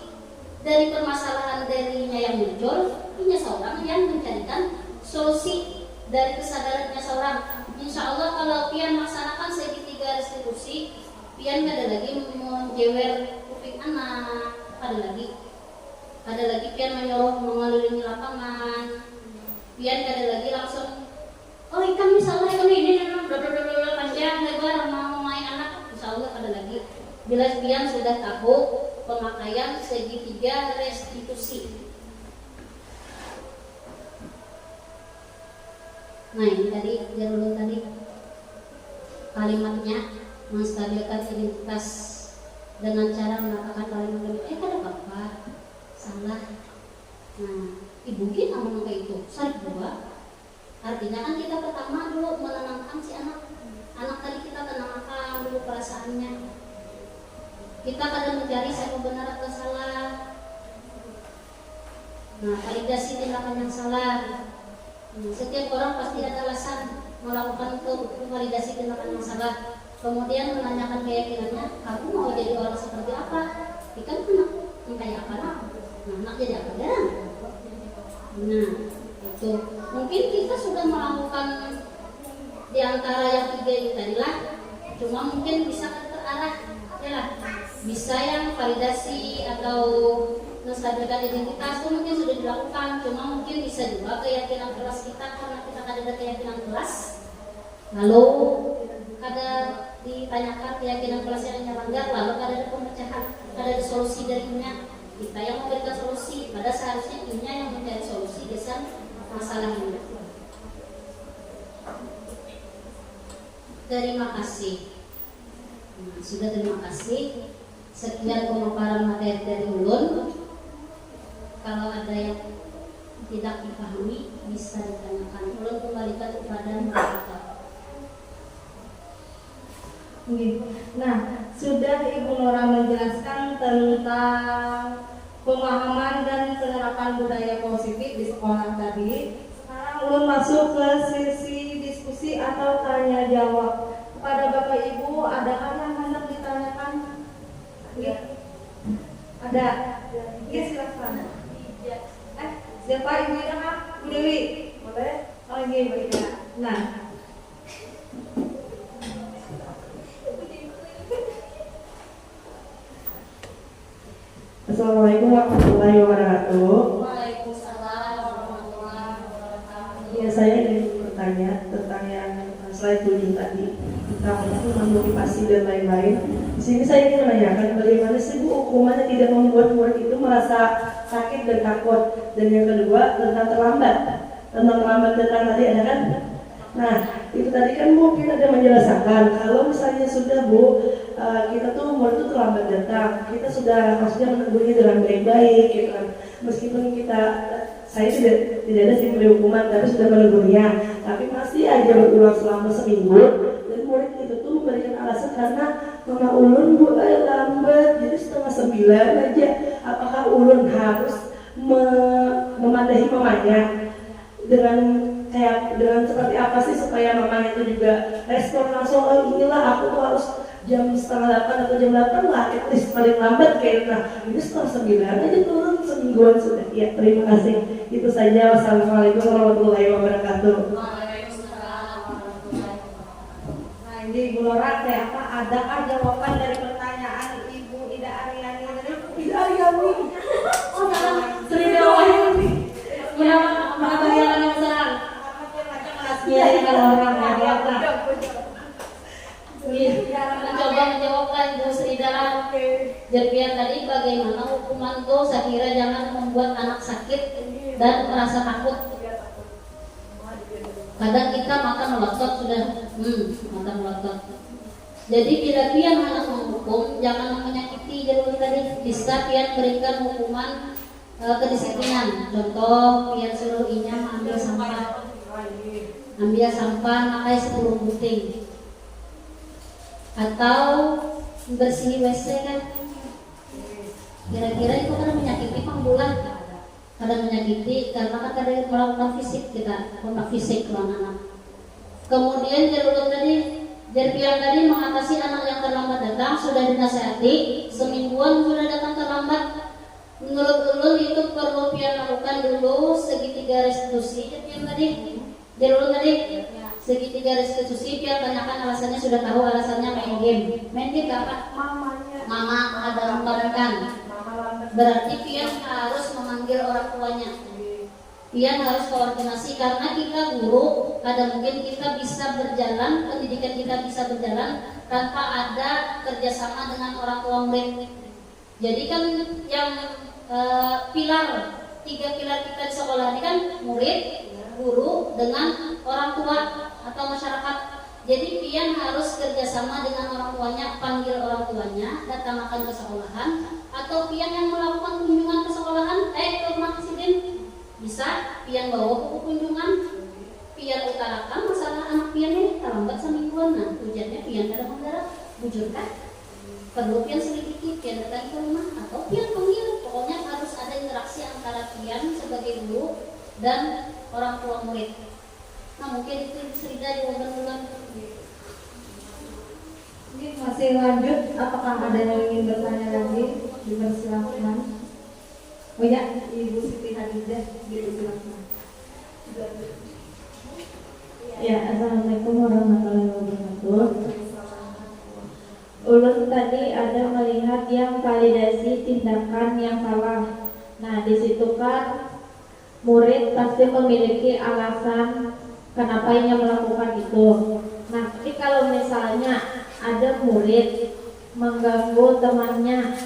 dari permasalahan dirinya yang muncul. Ini seorang yang mencarikan solusi dari kesadarannya seorang. Insya Allah kalau pian melaksanakan segitiga restitusi, pian ada lagi menjewer kuping anak, ada lagi pian menyuruh mengelilingi lapangan. Pian kada lagi langsung oh ikan misalnya ikan ini blablabla panjang lebar mau main anak, insyaallah kada lagi. Bila pian sudah tahu pemakaian segitiga restitusi. Nah ini tadi dulu tadi kalimatnya menstabilkan identitas dengan cara mengatakan kalimat kada apa-apa salah. Nah ibu kita ngomong kayak itu, saat dua, artinya kan kita pertama dulu menenangkan si anak tadi kita tenangkan dulu perasaannya. Kita kadang mencari siapa benar atau salah. Nah, validasi tindakan yang salah. Setiap orang pasti ada alasan melakukan validasi tindakan yang salah. Kemudian menanyakan keyakinannya, kamu mau jadi orang seperti apa? Ikan anak kayak apa lah? Anak jadi apa ya? Nah, itu mungkin kita sudah melakukan di antara yang tiga ini tadi lah. Cuma mungkin bisa terarah, ya lah. Bisa yang validasi atau menstabilkan identitas itu mungkin sudah dilakukan. Cuma mungkin bisa juga keyakinan kelas kita karena kita ada keyakinan kelas. Lalu ada ditanyakan keyakinan kelas yang melanggar, lalu ada pemecahan, ada solusi darinya. Kita yang memberikan solusi, pada seharusnya inya yang mencari solusi dasar masalah ini. Terima kasih. Sudah terima kasih. Sekian pemaparan materi dari ulun. Kalau ada yang tidak dipahami bisa ditanyakan. Ulun kembalikan kepada moderator. Nah, sudah Ibu Nora menjelaskan tentang pemahaman dan penerapan budaya positif di sekolah tadi. Sekarang ulun masuk ke sesi diskusi atau tanya jawab. Kepada Bapak Ibu, adakah yang hendak ditanyakan? Ya. Ada. Ya, silakan. Siapa Ibu Ida, Kak? Bu Dewi. Boleh? Oh, iya, Ibu Ida. Nah, Assalamualaikum warahmatullahi wabarakatuh. Waalaikumsalam warahmatullahi wabarakatuh. Ya, saya ingin bertanya tentang yang slide 7 tadi tentang memotivasi dan lain-lain. Di sini saya ingin menanyakan bagaimana sih Bu hukumannya tidak membuat murid itu merasa sakit dan takut. Dan yang kedua tentang terlambat datang tadi ada kan? Nah itu tadi kan mungkin ada menjelaskan kalau misalnya sudah Bu kita tuh murid itu terlambat datang, kita sudah maksudnya menegurnya dengan baik-baik gitu kan. Meskipun saya tidak ada diberi hukuman tapi sudah menegurnya, tapi masih aja berulang selama seminggu dan murid itu tuh memberikan alasan karena mama ulun bu lambat, jadi 8:30 aja. Apakah ulun harus memadahi mamanya dengan seperti apa sih supaya mamanya itu juga respon langsung, oh inilah aku tuh harus jam 7:30 atau jam 8 lah, at least paling lambat kayak nah ini 8:30 aja turun semingguan sudah. Ya terima kasih, itu saja. Wassalamualaikum warahmatullahi wabarakatuh. Nah ini Ibu Lora teh apa? Adakah jawaban dari pertanyaan Ibu Ida Aryani tadi? Ida Aryani. Oh dalam Sri Dewi. Kenapa yang serang? Iya, kalau orang apa? Mencoba menjawabkan Bu Sridara. Jerpian tadi bagaimana hukuman itu, saya kira jangan membuat anak sakit dan merasa takut. Kadang kita makan melotot sudah, makan melotot. Jadi bila pian anak menghukum, jangan menyakiti jalur tadi. Bisa pian berikan hukuman kedisiplinan. Contoh, pian suruh inya ambil sampah, pakai 10 buting. Atau bersih WC kan, kira-kira itu kan menyakiti pangbulan, kadang menyakiti karena kan kadang melakukan fisik kita, kontak fisik anak. Kemudian Jerpian tadi mengatasi anak yang terlambat datang, sudah dinasihati semingguan sudah datang terlambat. Menurut ulun itu perlu pian lakukan dulu segitiga restitusi. Jerpian tadi segitiga restitusi, pian tanyakan alasannya, sudah tahu alasannya main game apa? Mama ada membangunkan. Berarti pian harus memanggil orang tuanya. Pian harus koordinasi karena kita guru, ada mungkin kita bisa berjalan, pendidikan kita bisa berjalan tanpa ada kerjasama dengan orang tua murid. Jadi kan yang tiga pilar kita di sekolah ini kan murid, guru dengan orang tua atau masyarakat. Jadi pian harus kerjasama dengan orang tuanya, panggil orang tuanya, datangkan ke sekolahan, atau pian yang melakukan kunjungan ke sekolahan, ke rumah presiden. Bisa pian bawa buku kunjungan, pian utarakan masalah anak pian ini terlambat semingguan. Nah tujuannya pian dalam menggarap bujurkan, perlu pian selidiki, pian datang ke rumah atau pian panggil. Pokoknya harus ada interaksi antara pian sebagai guru dan orang tua murid. Nah mungkin itu Srida jawaban ulang. Ini masih lanjut, apakah ada yang ingin bertanya lagi? Dipersilakan. Oh ya, Ibu Siti Hadijah, dipersilakan. Ya, assalamualaikum warahmatullahi wabarakatuh. Ulun tadi ada melihat yang validasi tindakan yang salah. Nah, di situ kan murid pasti memiliki alasan kenapa ia melakukan itu. Nah, tapi kalau misalnya ada murid mengganggu temannya,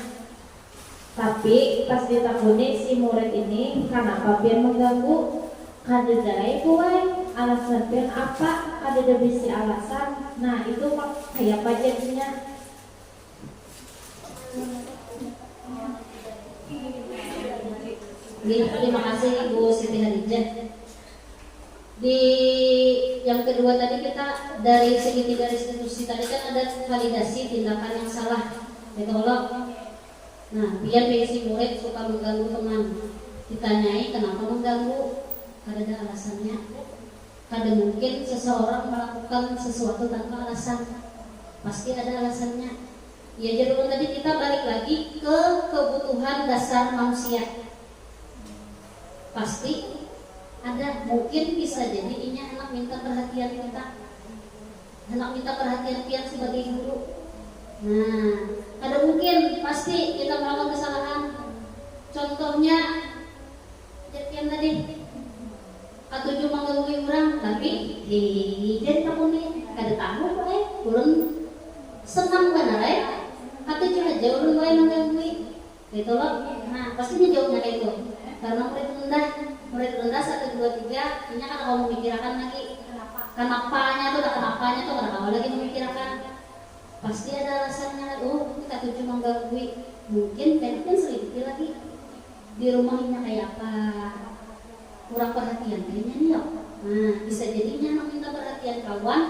tapi pas ditakuni si murid ini kenapa dia mengganggu, kadedai kuai alasan pian apa, kadeda bisi alasan. Nah itu kayak apa jadinya? Terima kasih Ibu Siti Hadijah. Di yang kedua tadi kita dari segitiga restitusi tadi kan ada validasi tindakan yang salah, gitu loh. Nah, biar si murid suka mengganggu teman, ditanyai kenapa mengganggu, ada alasannya. Kadang mungkin seseorang melakukan sesuatu tanpa alasan, pasti ada alasannya. Ya jadi tadi kita balik lagi ke kebutuhan dasar manusia. Pasti ada, mungkin bisa jadi ini anak minta perhatian kita, anak minta perhatian kita sebagai guru. Nah, ada mungkin pasti kita melakukan kesalahan. Contohnya yang tadi katuju mengganggu orang, tapi dia tahun ini kada tahu urun senang benar katuju aja urun mengganggu gitu loh. Nah, pastinya jawabnya kayak itu. Karena murid rendah 1, 2, 3, ini kan kamu memikirkan lagi kenapanya tuh kenapa lagi memikirkan. Pasti ada alasannya. Kita tujuh mengganggu, mungkin kan selidiki lagi di rumahnya kayak apa, kurang perhatian kayaknya nih. Nah bisa jadinya anak minta perhatian kawan,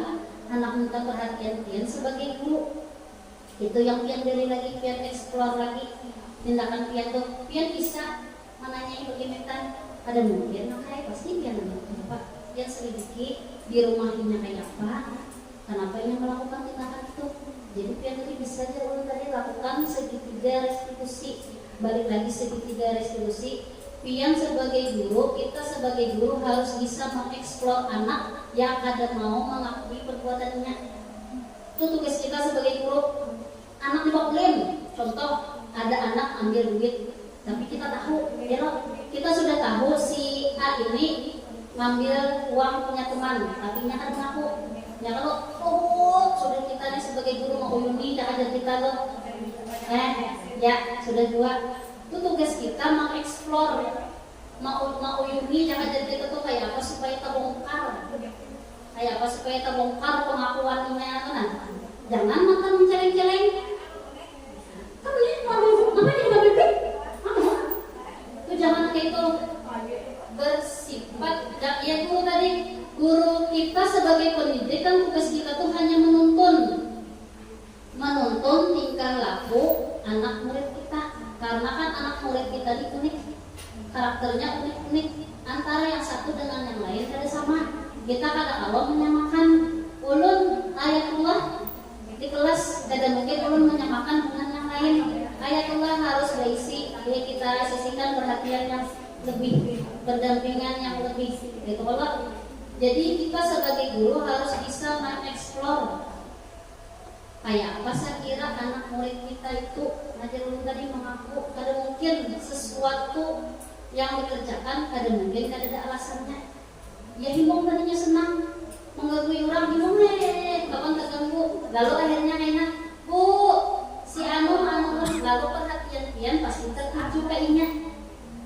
anak minta perhatian pian sebagai guru. Itu yang pian dari lagi, pian explore lagi tindakan pian tuh. Pian bisa menanyai bagaimana, ada mungkin makanya pasti pian apa pian selidiki di rumahnya kayak apa, kenapa ia melakukan tindakan itu. Jadi pian tadi bisa aja ulun tadi lakukan segitiga restitusi. Balik lagi segitiga restitusi. Pian sebagai guru, kita sebagai guru harus bisa mengeksplor anak yang kada mau mengakui perbuatannya. Itu tugas kita sebagai guru. Anak dibakulin, contoh ada anak ambil duit, tapi kita tahu, ya loh, kita sudah tahu si A ini ngambil uang punya teman, tapi nya kan mengaku. Ya kalau sudah kita nih sebagai guru mau uyuni, dah ada kita loh. Ya sudah dua. Itu tugas kita mengeksplor, mau uyuni, jangan jadi kita tuh kayak apa supaya terbongkar, kayak apa supaya terbongkar pengakuannya kan. Jangan makan menceleng-celeng. Kamu ini ngapain jadi bebek? Itu jangan kayak itu bersifat. Ya guru tadi, guru kita sebagai pendidik kan tugas kita tuh hanya menuntun tingkah laku anak murid kita. Karena kan anak murid kita ini unik, karakternya unik-unik. Antara yang satu dengan yang lain kada sama. Kita kada kalau menyamakan. Ulun ayatullah di kelas kada mungkin ulun menyamakan dengan yang lain. Ayatullah harus berisi, jadi kita sisihkan perhatian yang lebih, pendampingan yang lebih. Gitu kalau jadi kita sebagai guru harus bisa mengeksplor kayak apa saya kira anak murid kita itu. Ngajar ulun tadi mengaku kada mungkin sesuatu yang dikerjakan kada mungkin kada ada alasannya. Ya himbong tadinya senang mengganggu orang, himbong kapan terganggu. Lalu akhirnya kayaknya bu si anu lalu perhatian pian pasti tertuju ke inya.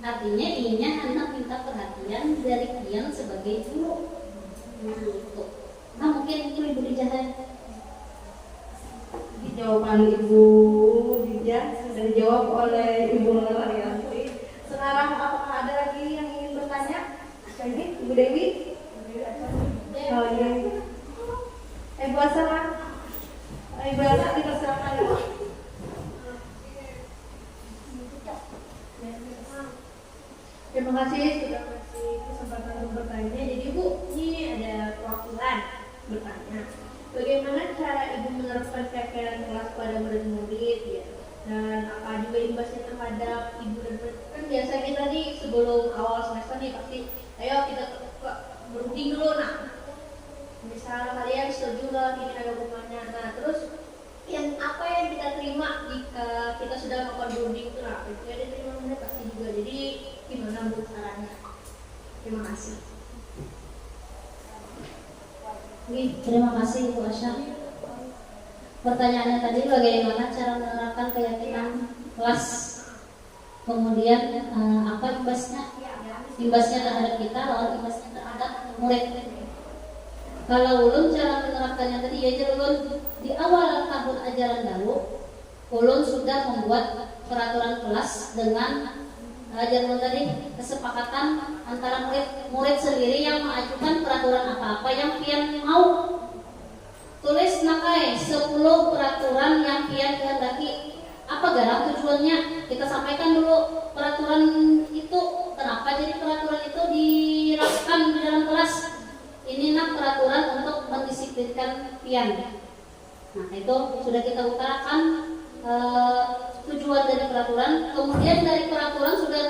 Artinya inya anak minta perhatian dari pian sebagai guru. Nah mungkin itu Ibu Dijah. Jawaban Ibu Dijah sudah dijawab oleh Ibu Nurarianti. Sekarang apakah ada lagi yang ingin bertanya? Ini Ibu Dewi. Oh iya. Ibu Asara. Ibu Asara dipersilakan ya. Terima kasih sudah kasih kesempatan untuk bertanya. Jadi Bu, ini ada perwakilan bertanya. Bagaimana cara Ibu menerapkan KKN kelas pada murid-murid ya? Dan apa juga imbasnya terhadap Ibu dan murid? Kan biasa kita nih sebelum awal semester nih pasti, ayo kita berunding dulu nah. Misal kalian setuju lah ini ada hubungannya. Nah terus yang apa yang kita terima jika kita sudah melakukan berunding itu nah itu yang diterima murid pasti juga. Jadi gimana Bu caranya? Terima kasih. Terima kasih Bu Asya. Pertanyaannya tadi bagaimana cara menerapkan keyakinan kelas, kemudian apa imbasnya terhadap kita, lalu imbasnya terhadap murid. Kalau ulun cara menerapkannya tadi ya ulun di awal tahun ajaran baru ulun sudah membuat peraturan kelas dengan ajaran tadi kesepakatan antara murid sendiri yang mengajukan peraturan apa-apa yang pian mau. Tulis nakai 10 peraturan yang pian kehendaki. Apa garang tujuannya? Kita sampaikan dulu peraturan itu kenapa jadi peraturan itu diterapkan di dalam kelas. Ini nak peraturan untuk mendisiplinkan pian. Nah itu sudah kita utarakan tujuan dari peraturan. Kemudian dari peraturan sudah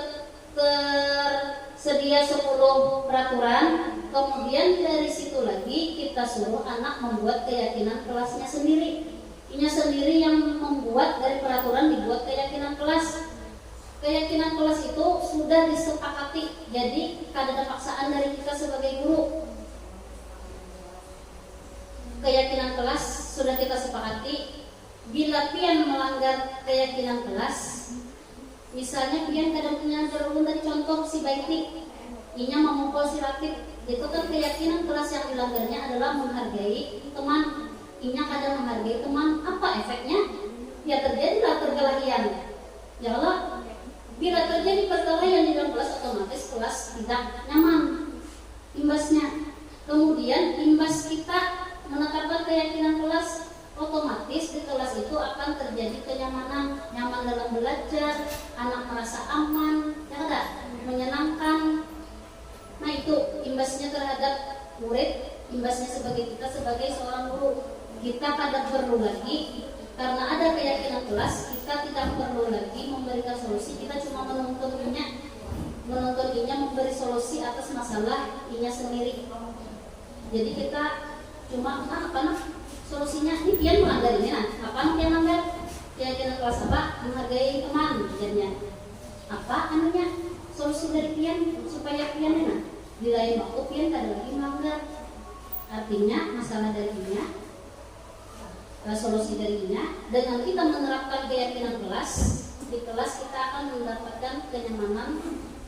tersedia 10 peraturan. Kemudian dari situ lagi kita suruh anak membuat keyakinan kelasnya sendiri. Inya sendiri yang membuat dari peraturan dibuat keyakinan kelas. Keyakinan kelas itu sudah disepakati. Jadi kada ada paksaan dari kita sebagai guru. Keyakinan kelas sudah kita sepakati. Bila pian melanggar keyakinan kelas, misalnya pian kadang punya ulun tadi contoh si Baiti, inya memukul si Rakib, itu kan keyakinan kelas yang dilanggarnya adalah menghargai teman. Inya kadang menghargai teman, apa efeknya? Ya terjadilah perkelahian. Ya Allah, bila terjadi perkelahian di dalam kelas otomatis kelas tidak nyaman. Imbasnya, kemudian imbas kita menetapkan keyakinan kelas, otomatis di kelas itu akan terjadi kenyamanan, nyaman dalam belajar, anak merasa aman, ya kan? Menyenangkan. Nah itu imbasnya terhadap murid, imbasnya sebagai kita sebagai seorang guru. Kita tidak perlu lagi, karena ada keyakinan kelas, kita tidak perlu lagi memberikan solusi, kita cuma menuntunnya memberi solusi atas masalah inya sendiri. Jadi kita cuma solusinya ini pian melanggar ini apa pian melanggar keyakinan kelas apa menghargai teman jadinya apa anunya solusi dari pian supaya pian di lain waktu pian tidak lagi melanggar. Artinya masalah darinya solusi darinya dengan kita menerapkan keyakinan kelas, di kelas kita akan mendapatkan kenyamanan,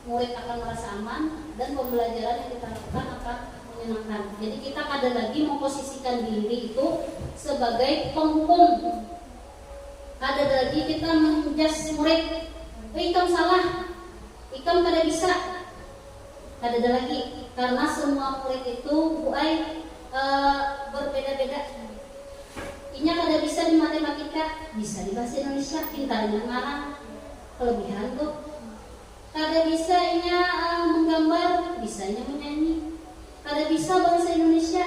murid akan merasa aman, dan pembelajaran yang kita lakukan akan menyenangkan. Jadi kita ada lagi memposisikan diri itu sebagai penghukum. Ada lagi kita menjas murid, ikam salah, ikam kada bisa. Ada lagi karena semua murid itu berbeda-beda. Inya kada bisa di matematika, bisa di bahasa Indonesia, pintarnya ngarang, kelebihan tuh. Kada bisa inya menggambar, bisa inya menyanyi. Kada bisa bahasa Indonesia,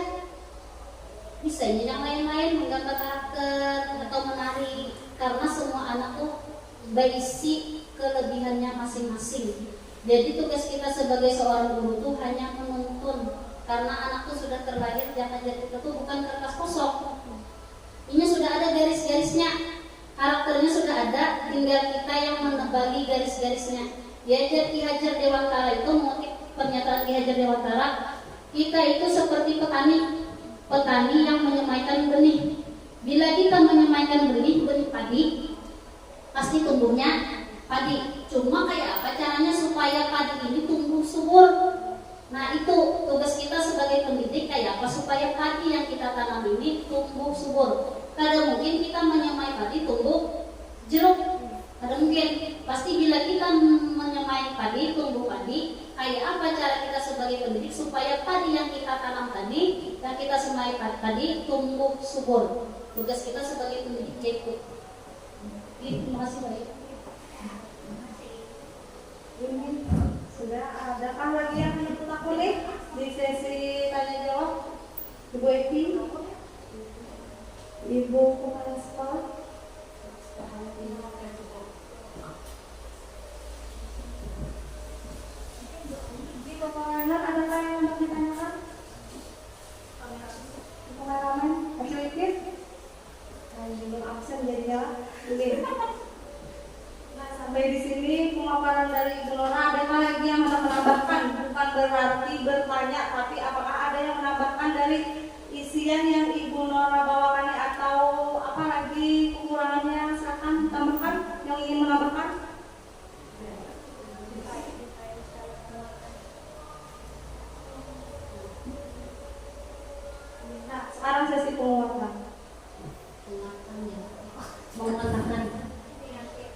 bisa inya yang lain-lain menggambar karakter atau menari. Karena semua anak tuh berisi kelebihannya masing-masing. Jadi tugas kita sebagai seorang guru tuh hanya menuntun. Karena anak tuh sudah terlahir, jangan jadi itu tuh bukan kertas kosong. Ini sudah ada garis-garisnya, karakternya sudah ada, tinggal kita yang menebali garis-garisnya. Ki Hajar Dewantara itu mengutip pernyataan Ki Hajar Dewantara, kita itu seperti petani yang menyemaikan benih. Bila kita menyemaikan benih padi, pasti tumbuhnya padi. Cuma kayak apa caranya supaya padi ini tumbuh subur? Nah itu tugas kita sebagai pendidik, kayak apa supaya padi yang kita tanam ini tumbuh subur. Kada mungkin kita menyemai padi tumbuh jeruk, kada mungkin. Pasti bila kita menyemai padi tumbuh padi, kayak apa cara kita sebagai pendidik supaya padi yang kita tanam tadi, yang kita semai padi tumbuh subur. Tugas kita sebagai pendidik yaitu. Terima kasih banyak. Sudah adakah lagi yang menyebut aku nih di sesi tanya jawab? Ibu Evi, Ibu Kepala Sekolah. Di Kepala adakah yang mau ditanyakan? Kameramen, perselipit? Belum absen jadinya. Oke. Sampai di sini pemaparan dari Ibu Nora. Adakah lagi yang menambahkan? Bukan berarti bertanya, tapi apakah ada yang menambahkan dari isian yang Ibu Nora bawakan atau apa lagi kekurangannya? Silakan tambahkan yang ingin menambahkan. Nah, sekarang sesi penguatan.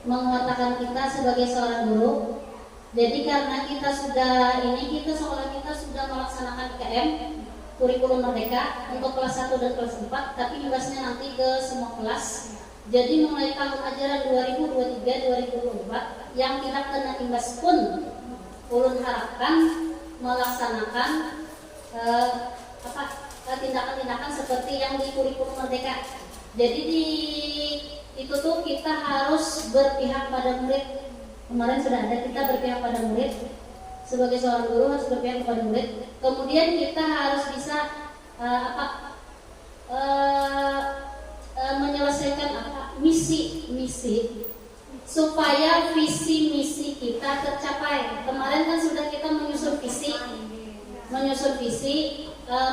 Menguatkan kita sebagai seorang guru. Jadi karena kita sudah sekolah kita sudah melaksanakan KM kurikulum merdeka untuk kelas 1 dan kelas 4, tapi imbasnya nanti ke semua kelas. Jadi mulai tahun ajaran 2023-2024 yang tidak kena imbas pun ulun harapkan melaksanakan tindakan-tindakan seperti yang di kurikulum merdeka. Jadi itu tuh kita harus berpihak pada murid. Kemarin sudah ada kita berpihak pada murid. Sebagai seorang guru harus berpihak kepada murid. Kemudian kita harus bisa menyelesaikan misi supaya visi misi kita tercapai. Kemarin kan sudah kita menyusun visi,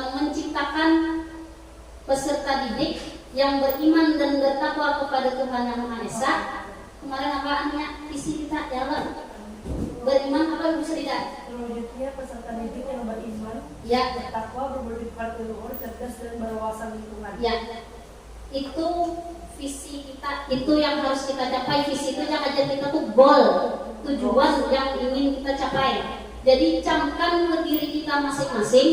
menciptakan peserta didik yang beriman dan bertakwa kepada Tuhan Yang Maha Esa. Kemarin apaannya visi kita jalan beriman apa bisa tidak? Selanjutnya peserta didik yang beriman, Ya, bertakwa, berbuat pada luhur, cerdas dan berwawasan lingkungan. ya, itu visi kita, itu yang harus kita capai. Visi itu yang ajar kita tuh goal, tujuan yang ingin kita capai. Jadi camkan ke diri kita masing-masing.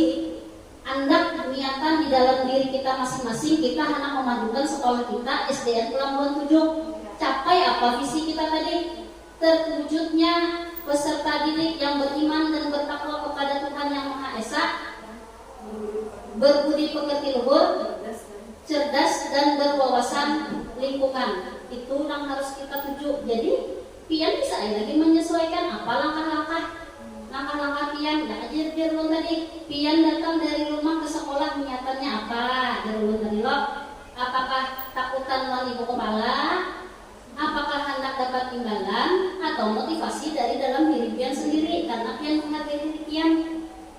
Anda niatan di dalam diri kita masing-masing, kita hendak memajukan sekolah kita SDN Pelabuhan 7. Capai apa visi kita tadi? Terwujudnya peserta didik yang beriman dan bertakwa kepada Tuhan Yang Maha Esa, berbudi pekerti luhur, cerdas dan berwawasan lingkungan. Itu yang harus kita tuju. Jadi pian bisa lagi menyesuaikan apa langkah-langkah pian. Dah ajar lu tadi pian datang dari rumah ke sekolah niatannya apa? Dari tadi lo, apakah takutan lawan ibu kepala? Apakah hendak dapat imbalan atau motivasi dari dalam diri pian sendiri karena pian menghargai diri pian?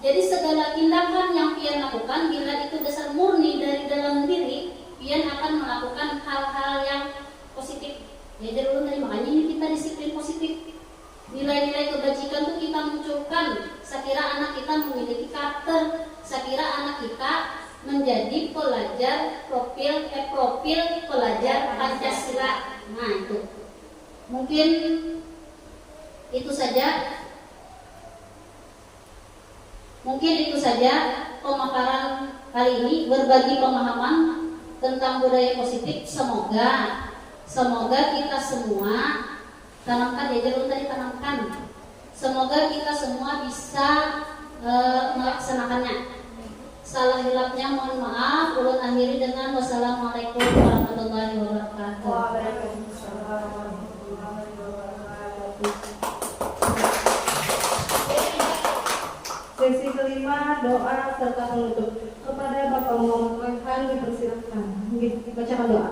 Jadi segala tindakan yang pian lakukan bila itu dasar murni dari dalam diri, pian akan melakukan hal-hal yang positif. Jadi dulu tadi makanya ini kita disiplin positif. Nilai-nilai kebajikan itu kita munculkan. Sekira anak kita memiliki karakter, sekira anak kita menjadi pelajar profil pelajar Pancasila. Nah itu mungkin itu saja pemaparan kali ini, berbagi pemahaman tentang budaya positif. Semoga kita semua tanamkan, ya jangan tadi tanamkan. Semoga kita semua bisa melaksanakannya. Salah hilapnya mohon maaf. Ulun akhiri dengan wassalamualaikum warahmatullahi wabarakatuh. Waalaikumsalam warahmatullahi wabarakatuh. Sesi kelima, doa serta penutup. Kepada Bapak Muhammad Rehan dipersilakan. Bacakan doa.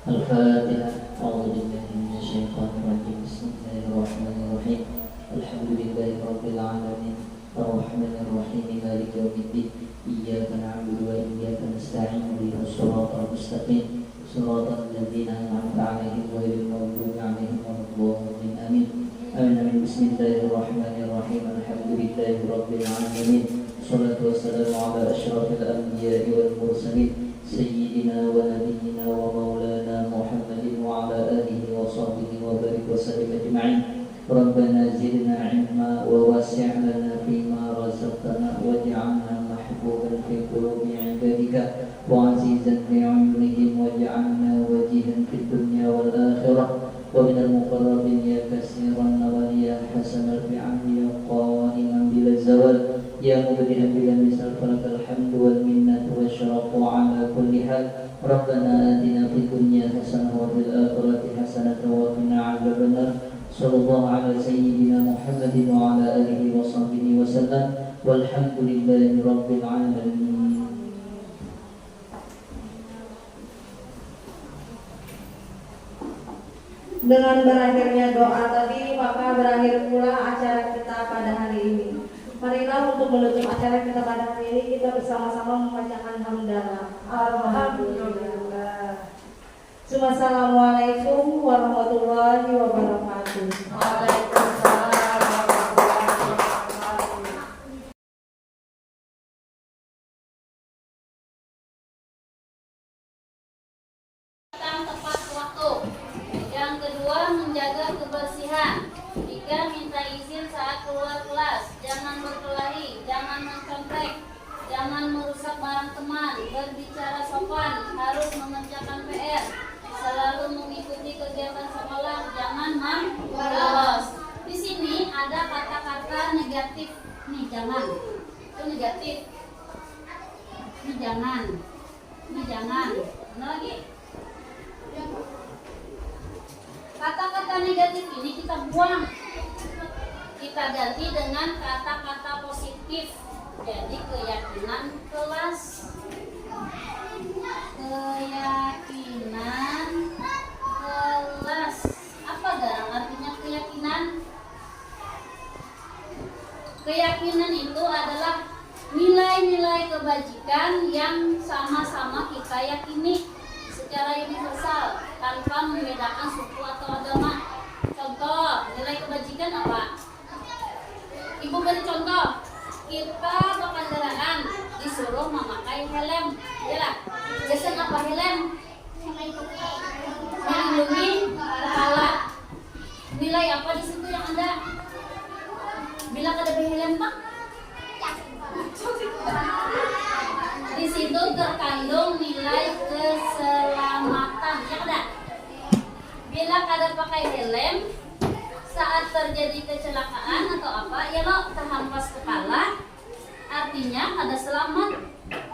Al-Fatihah. A'udzubillahi minasyaitonir rajim. Bismillahirrahmanirrahim. Alhamdulillahi rabbil alamin. Arrahmanir rahim. Maliki yaumiddin. Iyyaka na'budu wa iyyaka nasta'in. Ihdinas siratal mustaqim. Siratal ladzina an'amta 'alaihim ghairil maghdubi 'alaihim waladdallin. Amin. Amin. Bismillahirrahmanirrahim. Alhamdulillahi rabbil alamin. Wassalatu wassalamu ala asyrafil anbiya'i wal mursalin. Sayyidina wa nabiyyina wa maulana Muhammadin wa ala alihi wa sahbihi wa barik wa sallim ajma'in. Rabbana zidna ilma wa wasi' lana fima razaqtana waj'alna mahbuban fi qulubi ibadika wa azizan fi 'uyunihim waj'alna wajihan fid dunya wal akhirah wa minal muqarrabin ya katsiran wa ya hasanal fi'ali ya qa'iman bil zawal ya mubdihan bil misal falakal hamdu wal minnatu wasyarafu ala kulli hal. Rabbana atina fid dunya hasanah wa fil akhirati hasanah wa qina adzabannar. Sallallahu ala sayyidina Muhammadin wa ala alihi wa sahbihi wa sallam. Walhamdulillahi rabbil alamin. Dengan berakhirnya doa tadi, maka berakhir pula acara kita pada hari ini. Marilah untuk menutup acara kita pada hari ini, kita bersama-sama membacakan hamdalah. Alhamdulillah. Assalamualaikum warahmatullahi wabarakatuh. Waalaikumsalam warahmatullahi wabarakatuh. Datang tepat waktu. Yang kedua, menjaga kebersihan. Tiga, minta izin saat keluar kelas. Jangan berkelahi, jangan mencontek, jangan merusak barang teman, berbicara sopan, harus mengerjakan PR, selalu mengikuti kegiatan sekolah, jangan bolos. Di sini ada kata-kata negatif. Nih jangan, itu negatif. Ini jangan, mana lagi? Kata-kata negatif ini kita buang, kita ganti dengan kata-kata positif. Jadi keyakinan kelas, apa garang artinya keyakinan? Keyakinan itu adalah nilai-nilai kebajikan yang sama-sama kita yakini secara universal tanpa membedakan suku atau agama. Contoh, nilai kebajikan apa? Ibu beri contoh. Kita berkendaraan disuruh disuruh memakai helm. Yalah. Biasanya apa helm? Melindungi kepala. Nilai apa di situ yang ada? Bila kada helm Pak? Di situ terkandung nilai keselamatan, ya kada? Bila kada pakai helm, saat terjadi kecelakaan atau apa, ya lo terhampas kepala, artinya kada selamat.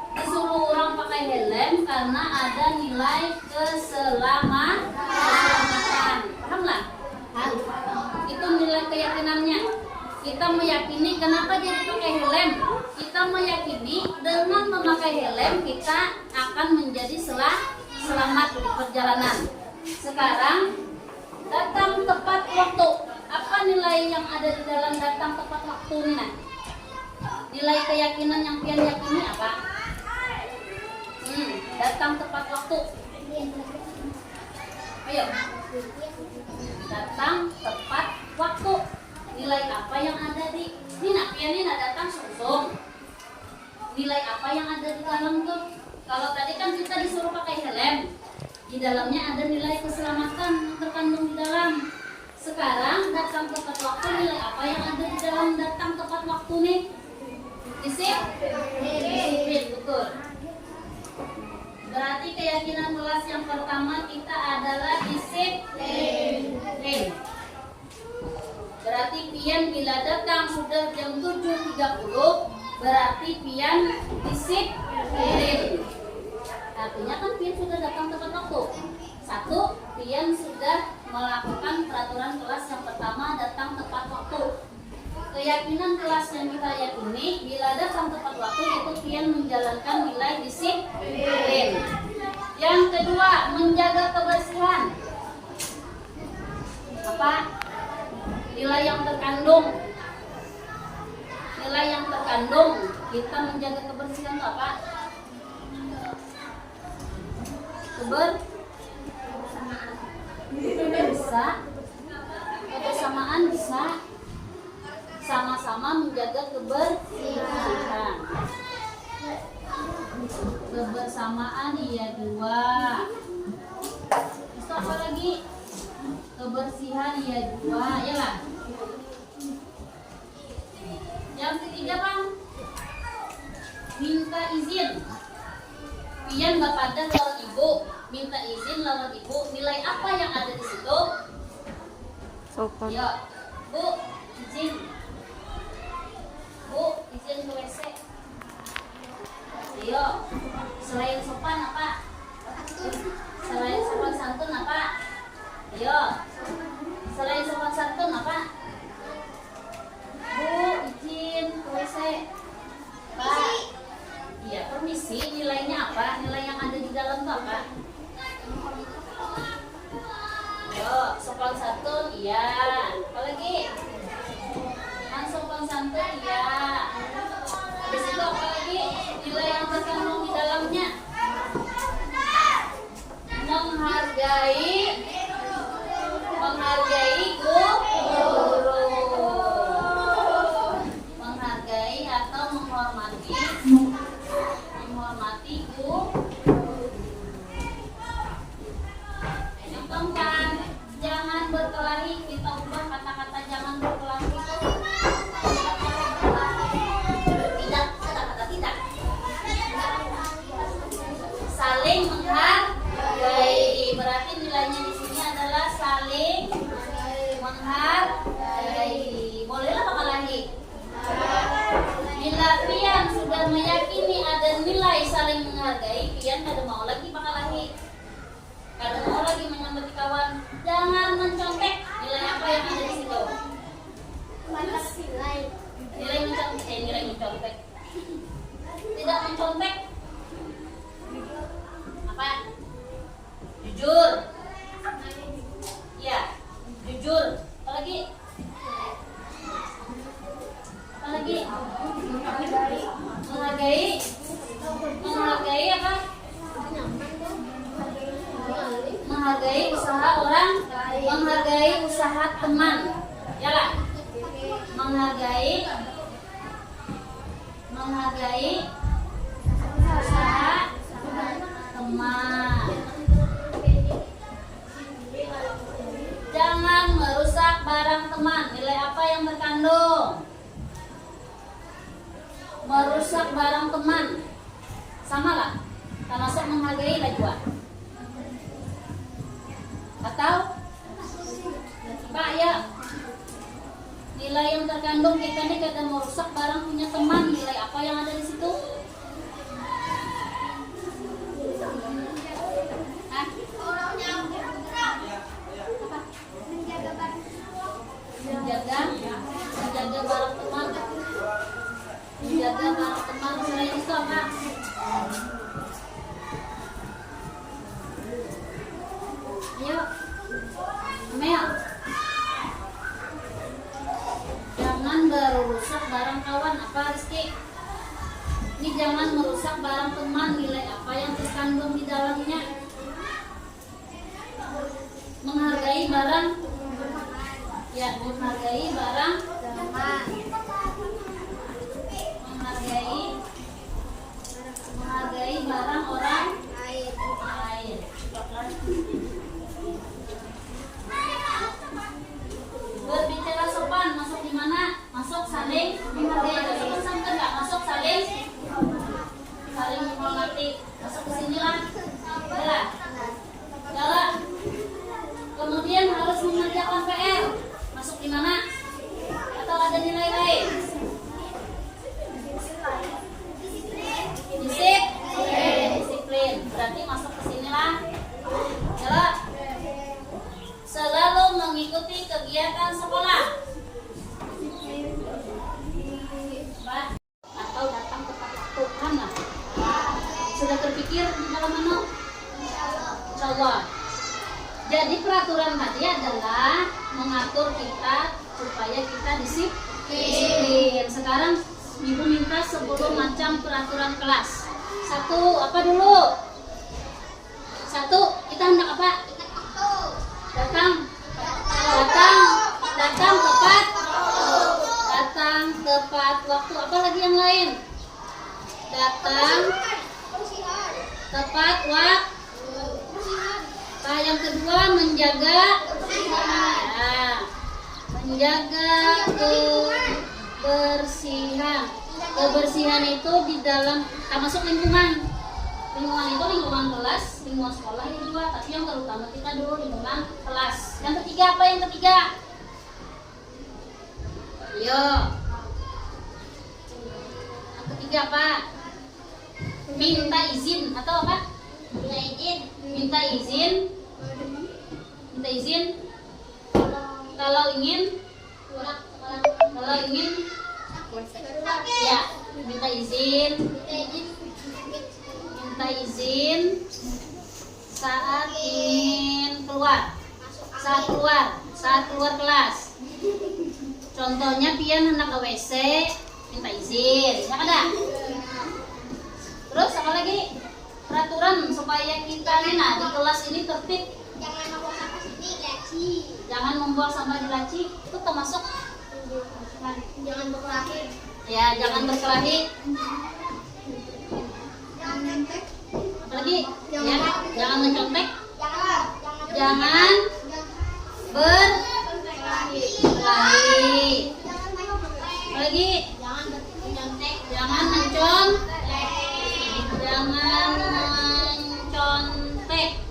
Disuruh orang pakai helm karena ada nilai keselamatan. Paham lah? Itu nilai keyakinannya. Kita meyakini kenapa jadi pakai helm. Kita meyakini dengan memakai helm kita akan menjadi selamat di perjalanan. Sekarang datang tepat waktu. Apa nilai yang ada di dalam datang tepat waktu ini? Nah? Nilai keyakinan yang pian yakini apa? Datang tepat waktu. Ayo. Datang tepat waktu. Nilai apa yang ada di ini? Nah, pian ini datang sungsung. Nilai apa yang ada di dalam tuh? Kalau tadi kan kita disuruh pakai helm. Di dalamnya ada nilai keselamatan yang terkandung di dalam. Sekarang datang tepat waktu, nilai apa yang ada di dalam datang tepat waktu nih? Disiplin, betul. Berarti keyakinan kelas yang pertama kita adalah disiplin. Berarti pian bila datang sudah jam 7.30, berarti pian disiplin. Artinya kan pian sudah datang tepat waktu. Satu, pian sudah melakukan peraturan kelas yang pertama datang tepat waktu. Keyakinan kelas yang kita yakini, bila datang tepat waktu itu pian menjalankan nilai disiplin. Yang kedua, menjaga kebersihan. Apa? Nilai yang terkandung. Nilai yang terkandung kita menjaga kebersihan itu apa? Bisa. Kebersamaan bisa. Sama-sama menjaga kebersihan. Kebersamaan iya dua. Terus apa lagi? Kebersihan iya dua, ya lah. Yang ketiga Bang, minta izin. Pian bapak dan lawan ibu, minta izin lawan ibu. Nilai apa yang ada di situ? Sopan. Ya, Bu, izin. Bu, izin ke WC. Ayo, selain sopan apa? Selain sopan santun apa? Ayo, selain sopan santun apa? Bu, izin ke WC. Pak, iya permisi. Nilainya apa? Nilai yang ada di dalam itu apa? Ayo, sopan santun, iya. Apa lagi? Sopan santun, iya. Habis itu apa lagi? Nilai yang terkandung di dalamnya. Menghargai guru. Menghargai atau menghormati guru. Yang keempat, jangan berkelahi. Kita ubah kata-kata jangan berkelahi itu tidak. Saling menghargai. Berarti nilainya di sini adalah saling menghargai. Bolehlah berkelahi. Bila pian sudah meyakini ada nilai saling menghargai, pian kada mau lagi berkelahi. Kada mau lagi menyambut kawan. Jangan mencontek. Nilai apa yang ada di situ? Nilai mencontek. Tidak mencontek. Apa? Jujur. Ya, jujur. Apa lagi? Menghargai apa? Menghargai usaha orang, menghargai usaha teman. Yalah. Menghargai teman. Jangan merusak barang teman. Nilai apa yang terkandung? Merusak barang teman. Sama lah. Termasuk menghargai lah juga. Atau Pak ya, nilai yang terkandung kita ini kata merusak barang punya teman. Nilai apa yang ada di situ? Hah? Menjaga barang teman. Menjaga barang teman. Selain itu apa? Ayo, Mel. Jangan merusak barang kawan. Apa Rizky? Ini jangan merusak barang teman. Nilai apa yang terkandung di dalamnya? Menghargai barang. Ya, menghargai barang teman. Menghargai barang orang lain. Berbicara sopan, masuk di mana? Masuk saling menghargai. Masuk enggak? Masuk saling menghormati. Masuk ke sini lah. Jalan. Kemudian harus mengerjakan PR. Masuk di mana? Atau ada nilai lain? Disiplin. Berarti masuk ke sini lah. Jalan. Selalu mengikuti kegiatan sekolah. Atau datang tepat waktu. Mana? Sudah terpikir di dalam mana? Insyaallah. Jadi peraturan tadi adalah mengatur kita supaya kita disiplin. Sekarang Ibu minta 10 macam peraturan kelas. Satu, apa dulu? Satu, kita hendak apa? Datang tepat waktu. Apa lagi yang lain? Datang tepat waktu. Yang kedua menjaga kebersihan. Kebersihan itu di dalam termasuk lingkungan. Lingkungan itu lingkungan kelas, lingkungan sekolah juga, tapi yang terutama kita dulu lingkungan kelas. Yang ketiga apa? Yang ketiga? Yo. Yang ketiga apa? Minta izin atau apa? Minta izin. Kalau ingin ya, minta izin saat ingin keluar. Saat keluar kelas. Contohnya pian hendak ke WC, minta izin, ya kan? Terus apa lagi? Peraturan supaya kita di kelas ini tertib. Jangan membuang sampah di laci. Itu termasuk. Jangan berkelahi. Ya, jangan berkelahi. Apalagi? Ya, jangan mencontek. Jangan berkelahi. Apalagi? Jangan mencontek. Jangan mencontek.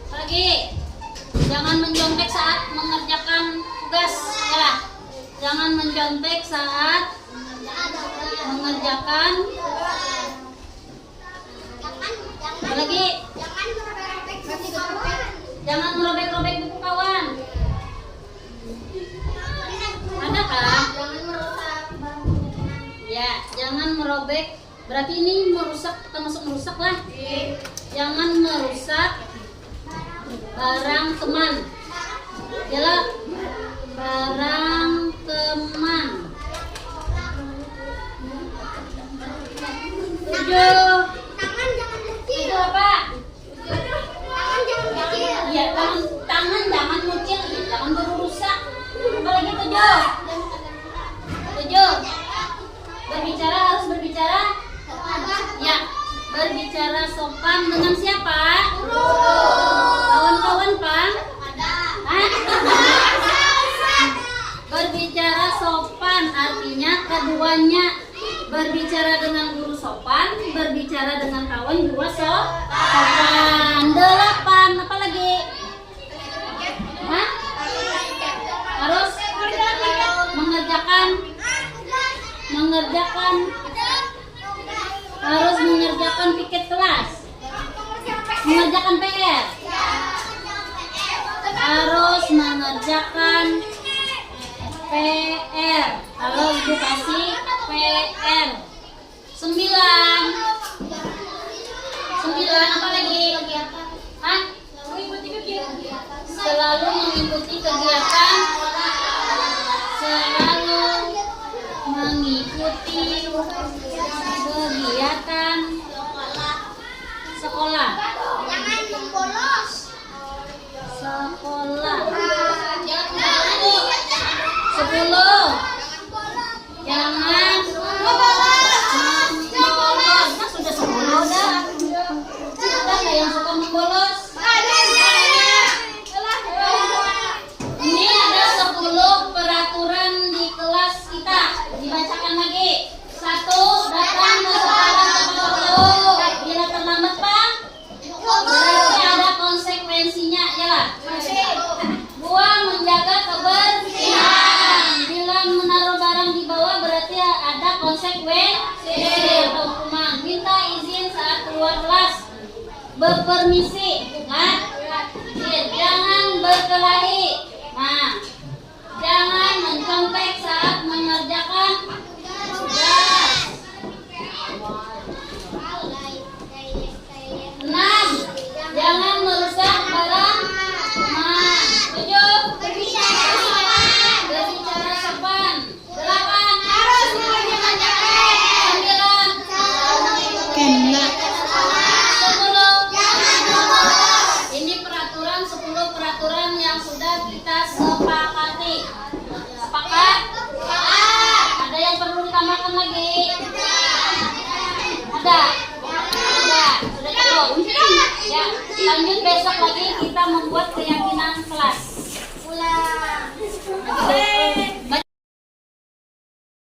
Apalagi? Jangan mencontek saat mengerjakan tugas. Ya. Jangan mencontek saat mengerjakan. Apalagi? Jangan merobek-robek buku kawan. Adakah? Ya, jangan merobek. Berarti ini merusak, termasuk merusak lah. Jangan merusak barang teman. Yalah, barang teman. 7. Itu apa? Iya, tangan jangan muncul, jangan berusak. Apalagi 7. Berbicara harus berbicara. Ya, berbicara sopan dengan siapa? Kawan-kawan Pak? Hah? Berbicara sopan artinya keduanya. Berbicara dengan guru sopan, berbicara dengan kawan juga sopan. 8, apa lagi? Hah? Harus harus mengerjakan piket kelas, mengerjakan PR, harus mengerjakan PR. Kalau ibu kasih PR 9 apa lagi? Hah? Selalu mengikuti kegiatan, sekolah. Jangan membolos. Sekolah. 10. Jangan membolos. Nah, sudah 10 dah. Ada nggak yang suka membolos? Ini ada 10 peraturan di kelas kita. Dibacakan lagi. 1. Datang secara tepat waktu. Bila terlambat Pak, berarti ada konsekuensinya ya. 2. Menjaga kebersihan. Bila menaruh barang di bawah berarti ada konsekuensi atau hukuman. Minta izin saat keluar kelas. Berpermisi. Nah, jangan berkelahi. Nah, jangan mencontek saat mengerjakan tugas. 6. Jangan merusak barang teman. 7. Berbicara sopan. 8. Harus mengerjakan tugas. 9. 10. Ini peraturan 10 peraturan yang sudah kita sepakati. Sepakat? Ada yang perlu ditambahkan lagi? Ada? Sudah cukup. Ya, lanjut besok lagi kita membuat keyakinan.